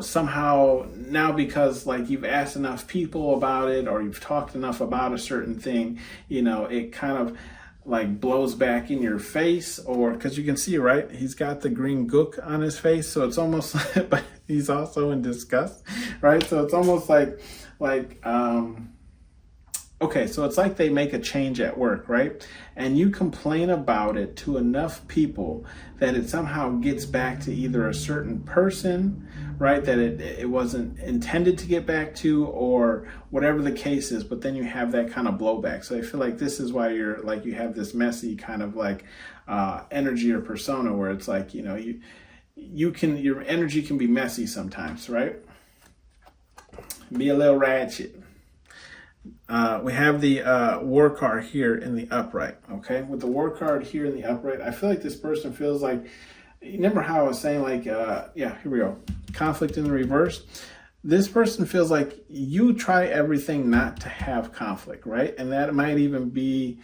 somehow now, because like you've asked enough people about it, or you've talked enough about a certain thing, it kind of like blows back in your face, or because you can see, right, he's got the green gook on his face, so it's almost like, but he's also in disgust, right? So it's almost like okay, so it's like they make a change at work, right? And you complain about it to enough people that it somehow gets back to either a certain person, right, that it wasn't intended to get back to, or whatever the case is, but then you have that kind of blowback. So I feel like this is why you're like, you have this messy kind of like energy or persona, where it's like, your energy can be messy sometimes, right? Be a little ratchet. We have the war card here in the upright, okay? With the war card here in the upright, I feel like this person feels like, remember how I was saying, like, yeah, here we go. Conflict in the reverse. This person feels like you try everything not to have conflict, right? And that might even be,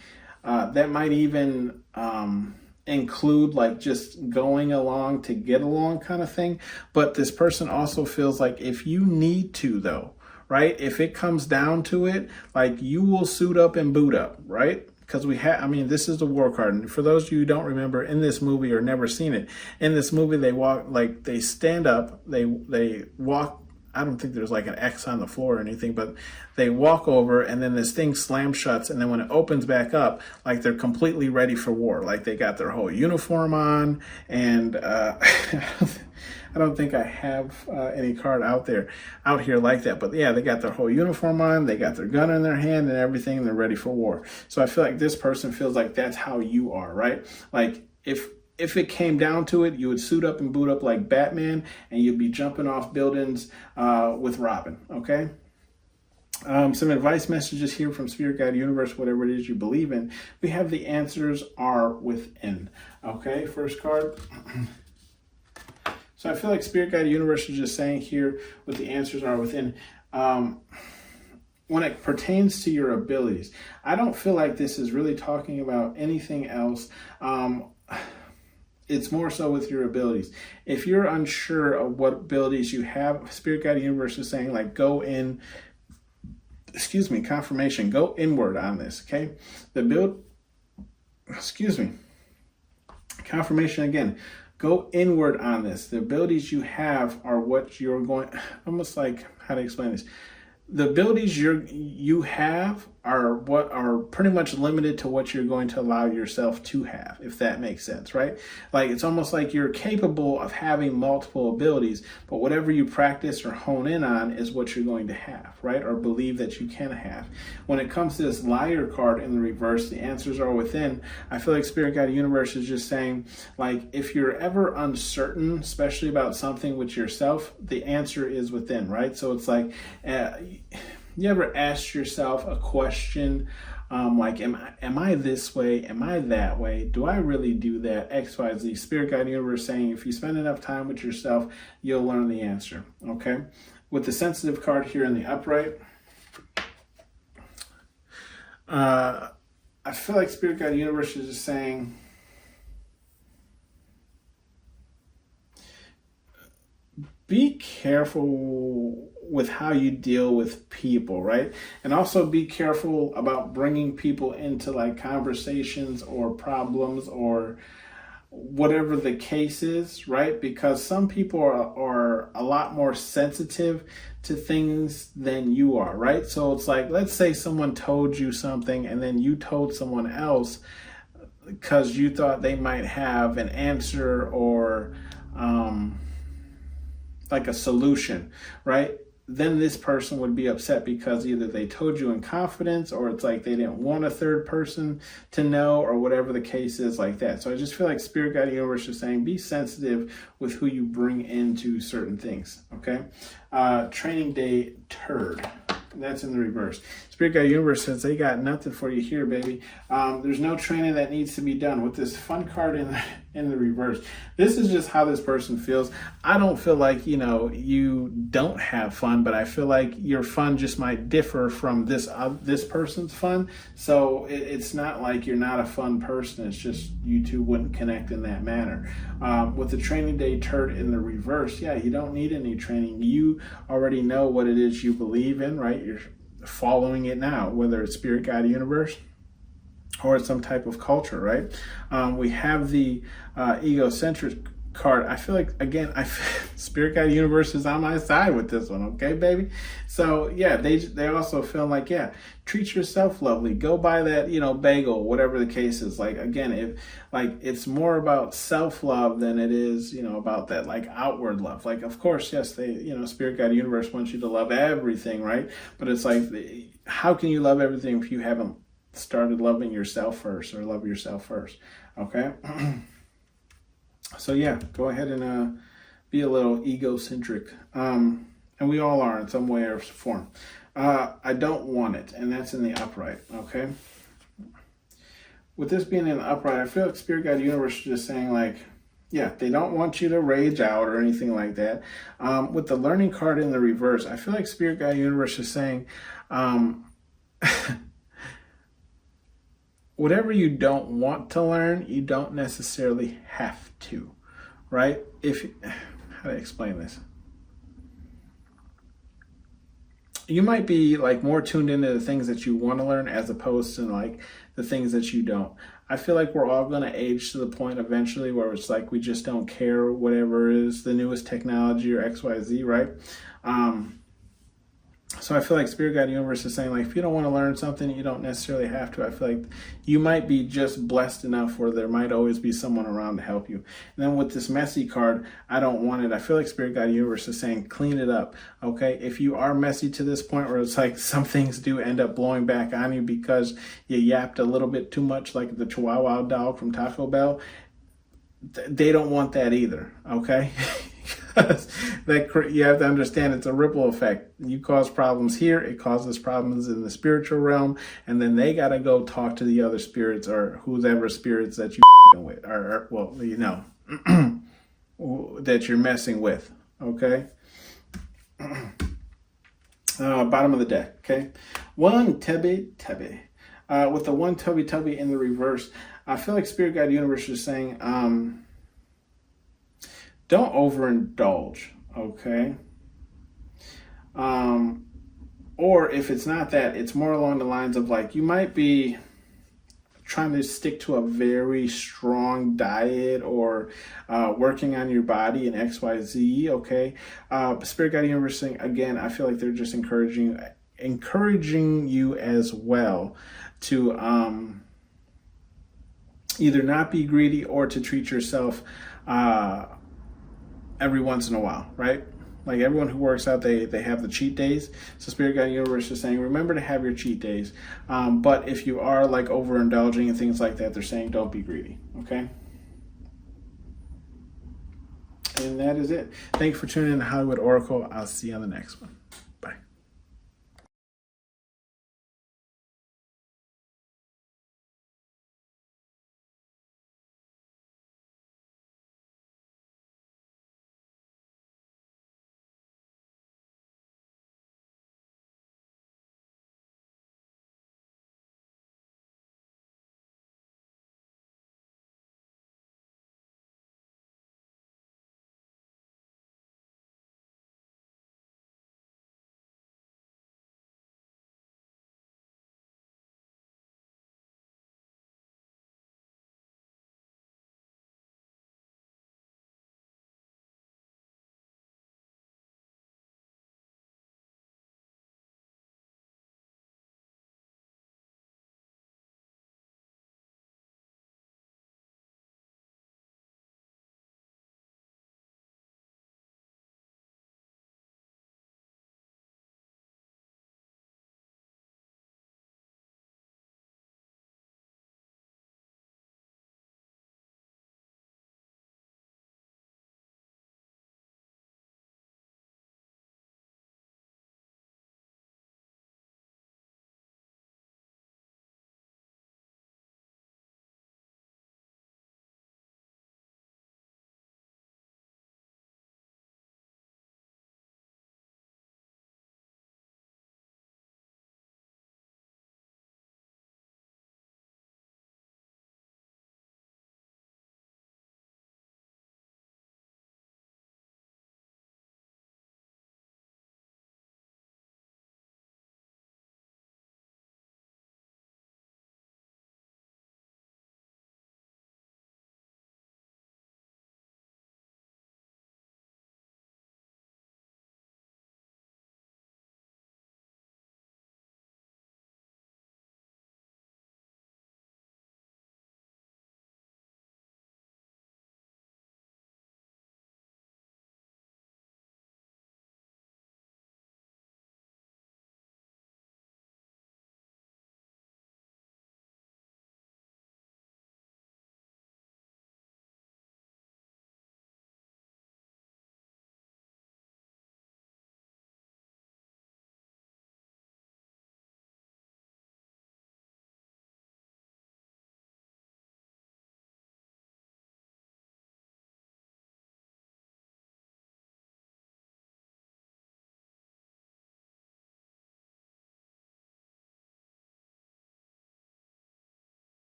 include like just going along to get along kind of thing. But this person also feels like if you need to, though, right? If it comes down to it, like you will suit up and boot up, right? Because this is the war card. And for those of you who don't remember, in this movie or never seen it, in this movie, they stand up, they walk. I don't think there's like an X on the floor or anything, but they walk over, and then this thing slams shuts. And then when it opens back up, like they're completely ready for war. Like they got their whole uniform on, and I don't think I have any card out here like that. But yeah, they got their whole uniform on, they got their gun in their hand and everything, and they're ready for war. So I feel like this person feels like that's how you are, right? Like if it came down to it, you would suit up and boot up like Batman, and you'd be jumping off buildings with Robin, okay? Some advice messages here from Spirit Guide Universe, whatever it is you believe in. We have the answers are within, okay? First card. So I feel like Spirit Guide Universe is just saying here what the answers are within. When it pertains to your abilities, I don't feel like this is really talking about anything else. It's more so with your abilities. If you're unsure of what abilities you have, Spirit Guide Universe is saying like confirmation, go inward on this, okay? Confirmation again. Go inward on this. The abilities you have are what you're going, almost like, how to explain this? The abilities you have are what are pretty much limited to what you're going to allow yourself to have, if that makes sense, right? Like it's almost like you're capable of having multiple abilities, but whatever you practice or hone in on is what you're going to have, right? Or believe that you can have. When it comes to this liar card in the reverse, the answers are within. I feel like Spirit Guide Universe is just saying, like, if you're ever uncertain, especially about something with yourself, the answer is within, right? So it's like, you ever asked yourself a question like, am I this way? Am I that way? Do I really do that? X, Y, Z. Spirit Guide Universe saying if you spend enough time with yourself, you'll learn the answer, okay? With the sensitive card here in the upright, I feel like Spirit Guide Universe is just saying, be careful with how you deal with people, right? And also be careful about bringing people into like conversations or problems or whatever the case is, right? Because some people are a lot more sensitive to things than you are, right? So it's like, let's say someone told you something and then you told someone else because you thought they might have an answer or like a solution, right? Then this person would be upset because either they told you in confidence or it's like they didn't want a third person to know or whatever the case is like that. So I just feel like Spirit Guide Universe is saying be sensitive with who you bring into certain things, okay? Training day turd. That's in the reverse. Spirit Guide Universe says they got nothing for you here, baby. There's no training that needs to be done. With this fun card in the reverse, this is just how this person feels. I don't feel like, you don't have fun, but I feel like your fun just might differ from this person's fun. So it's not like you're not a fun person. It's just you two wouldn't connect in that manner. With the training day turd in the reverse, yeah, you don't need any training. You already know what it is you believe in, right? You're following it now, whether it's Spirit Guide Universe or it's some type of culture, right? We have the egocentric card. I feel like, again, Spirit Guide Universe is on my side with this one, okay, baby? So yeah, they also feel like, yeah, treat yourself lovely. Go buy that, bagel, whatever the case is. Like, again, if it's more about self-love than it is, about that like outward love. Like, of course, yes, Spirit Guide Universe wants you to love everything, right? But it's like, how can you love everything if you haven't started loving yourself first, or love yourself first? Okay. So yeah, go ahead and be a little egocentric, and we all are in some way or form. I don't want it, and that's in the upright. Okay. With this being in the upright, I feel like Spirit Guide Universe is just saying like, yeah, they don't want you to rage out or anything like that. With the learning card in the reverse, I feel like Spirit Guide Universe is saying, whatever you don't want to learn, you don't necessarily have to, right? How to explain this? You might be like more tuned into the things that you want to learn as opposed to like the things that you don't. I feel like we're all going to age to the point eventually where it's like we just don't care whatever is the newest technology or XYZ, right? So I feel like Spirit Guide Universe is saying like, if you don't want to learn something, you don't necessarily have to. I feel like you might be just blessed enough where there might always be someone around to help you. And then with this messy card, I don't want it. I feel like Spirit Guide Universe is saying, clean it up. Okay. If you are messy to this point where it's like some things do end up blowing back on you because you yapped a little bit too much, like the Chihuahua dog from Taco Bell, they don't want that either. Okay. You have to understand it's a ripple effect. You cause problems here, it causes problems in the spiritual realm, and then they got to go talk to the other spirits or whoever spirits that you with, or that you're messing with. Okay. Bottom of the deck. Okay. One tubby. With the one tubby in the reverse, I feel like Spirit Guide Universe is saying, don't overindulge, okay? Or if it's not that, it's more along the lines of like, you might be trying to stick to a very strong diet or working on your body in XYZ, okay? Spirit Guide Universe saying, again, I feel like they're just encouraging you as well to either not be greedy or to treat yourself every once in a while, right? Like everyone who works out, they have the cheat days. So Spirit Guide Universe is saying, remember to have your cheat days. But if you are like overindulging and things like that, they're saying don't be greedy, okay? And that is it. Thank you for tuning in to Hollywood Oracle. I'll see you on the next one.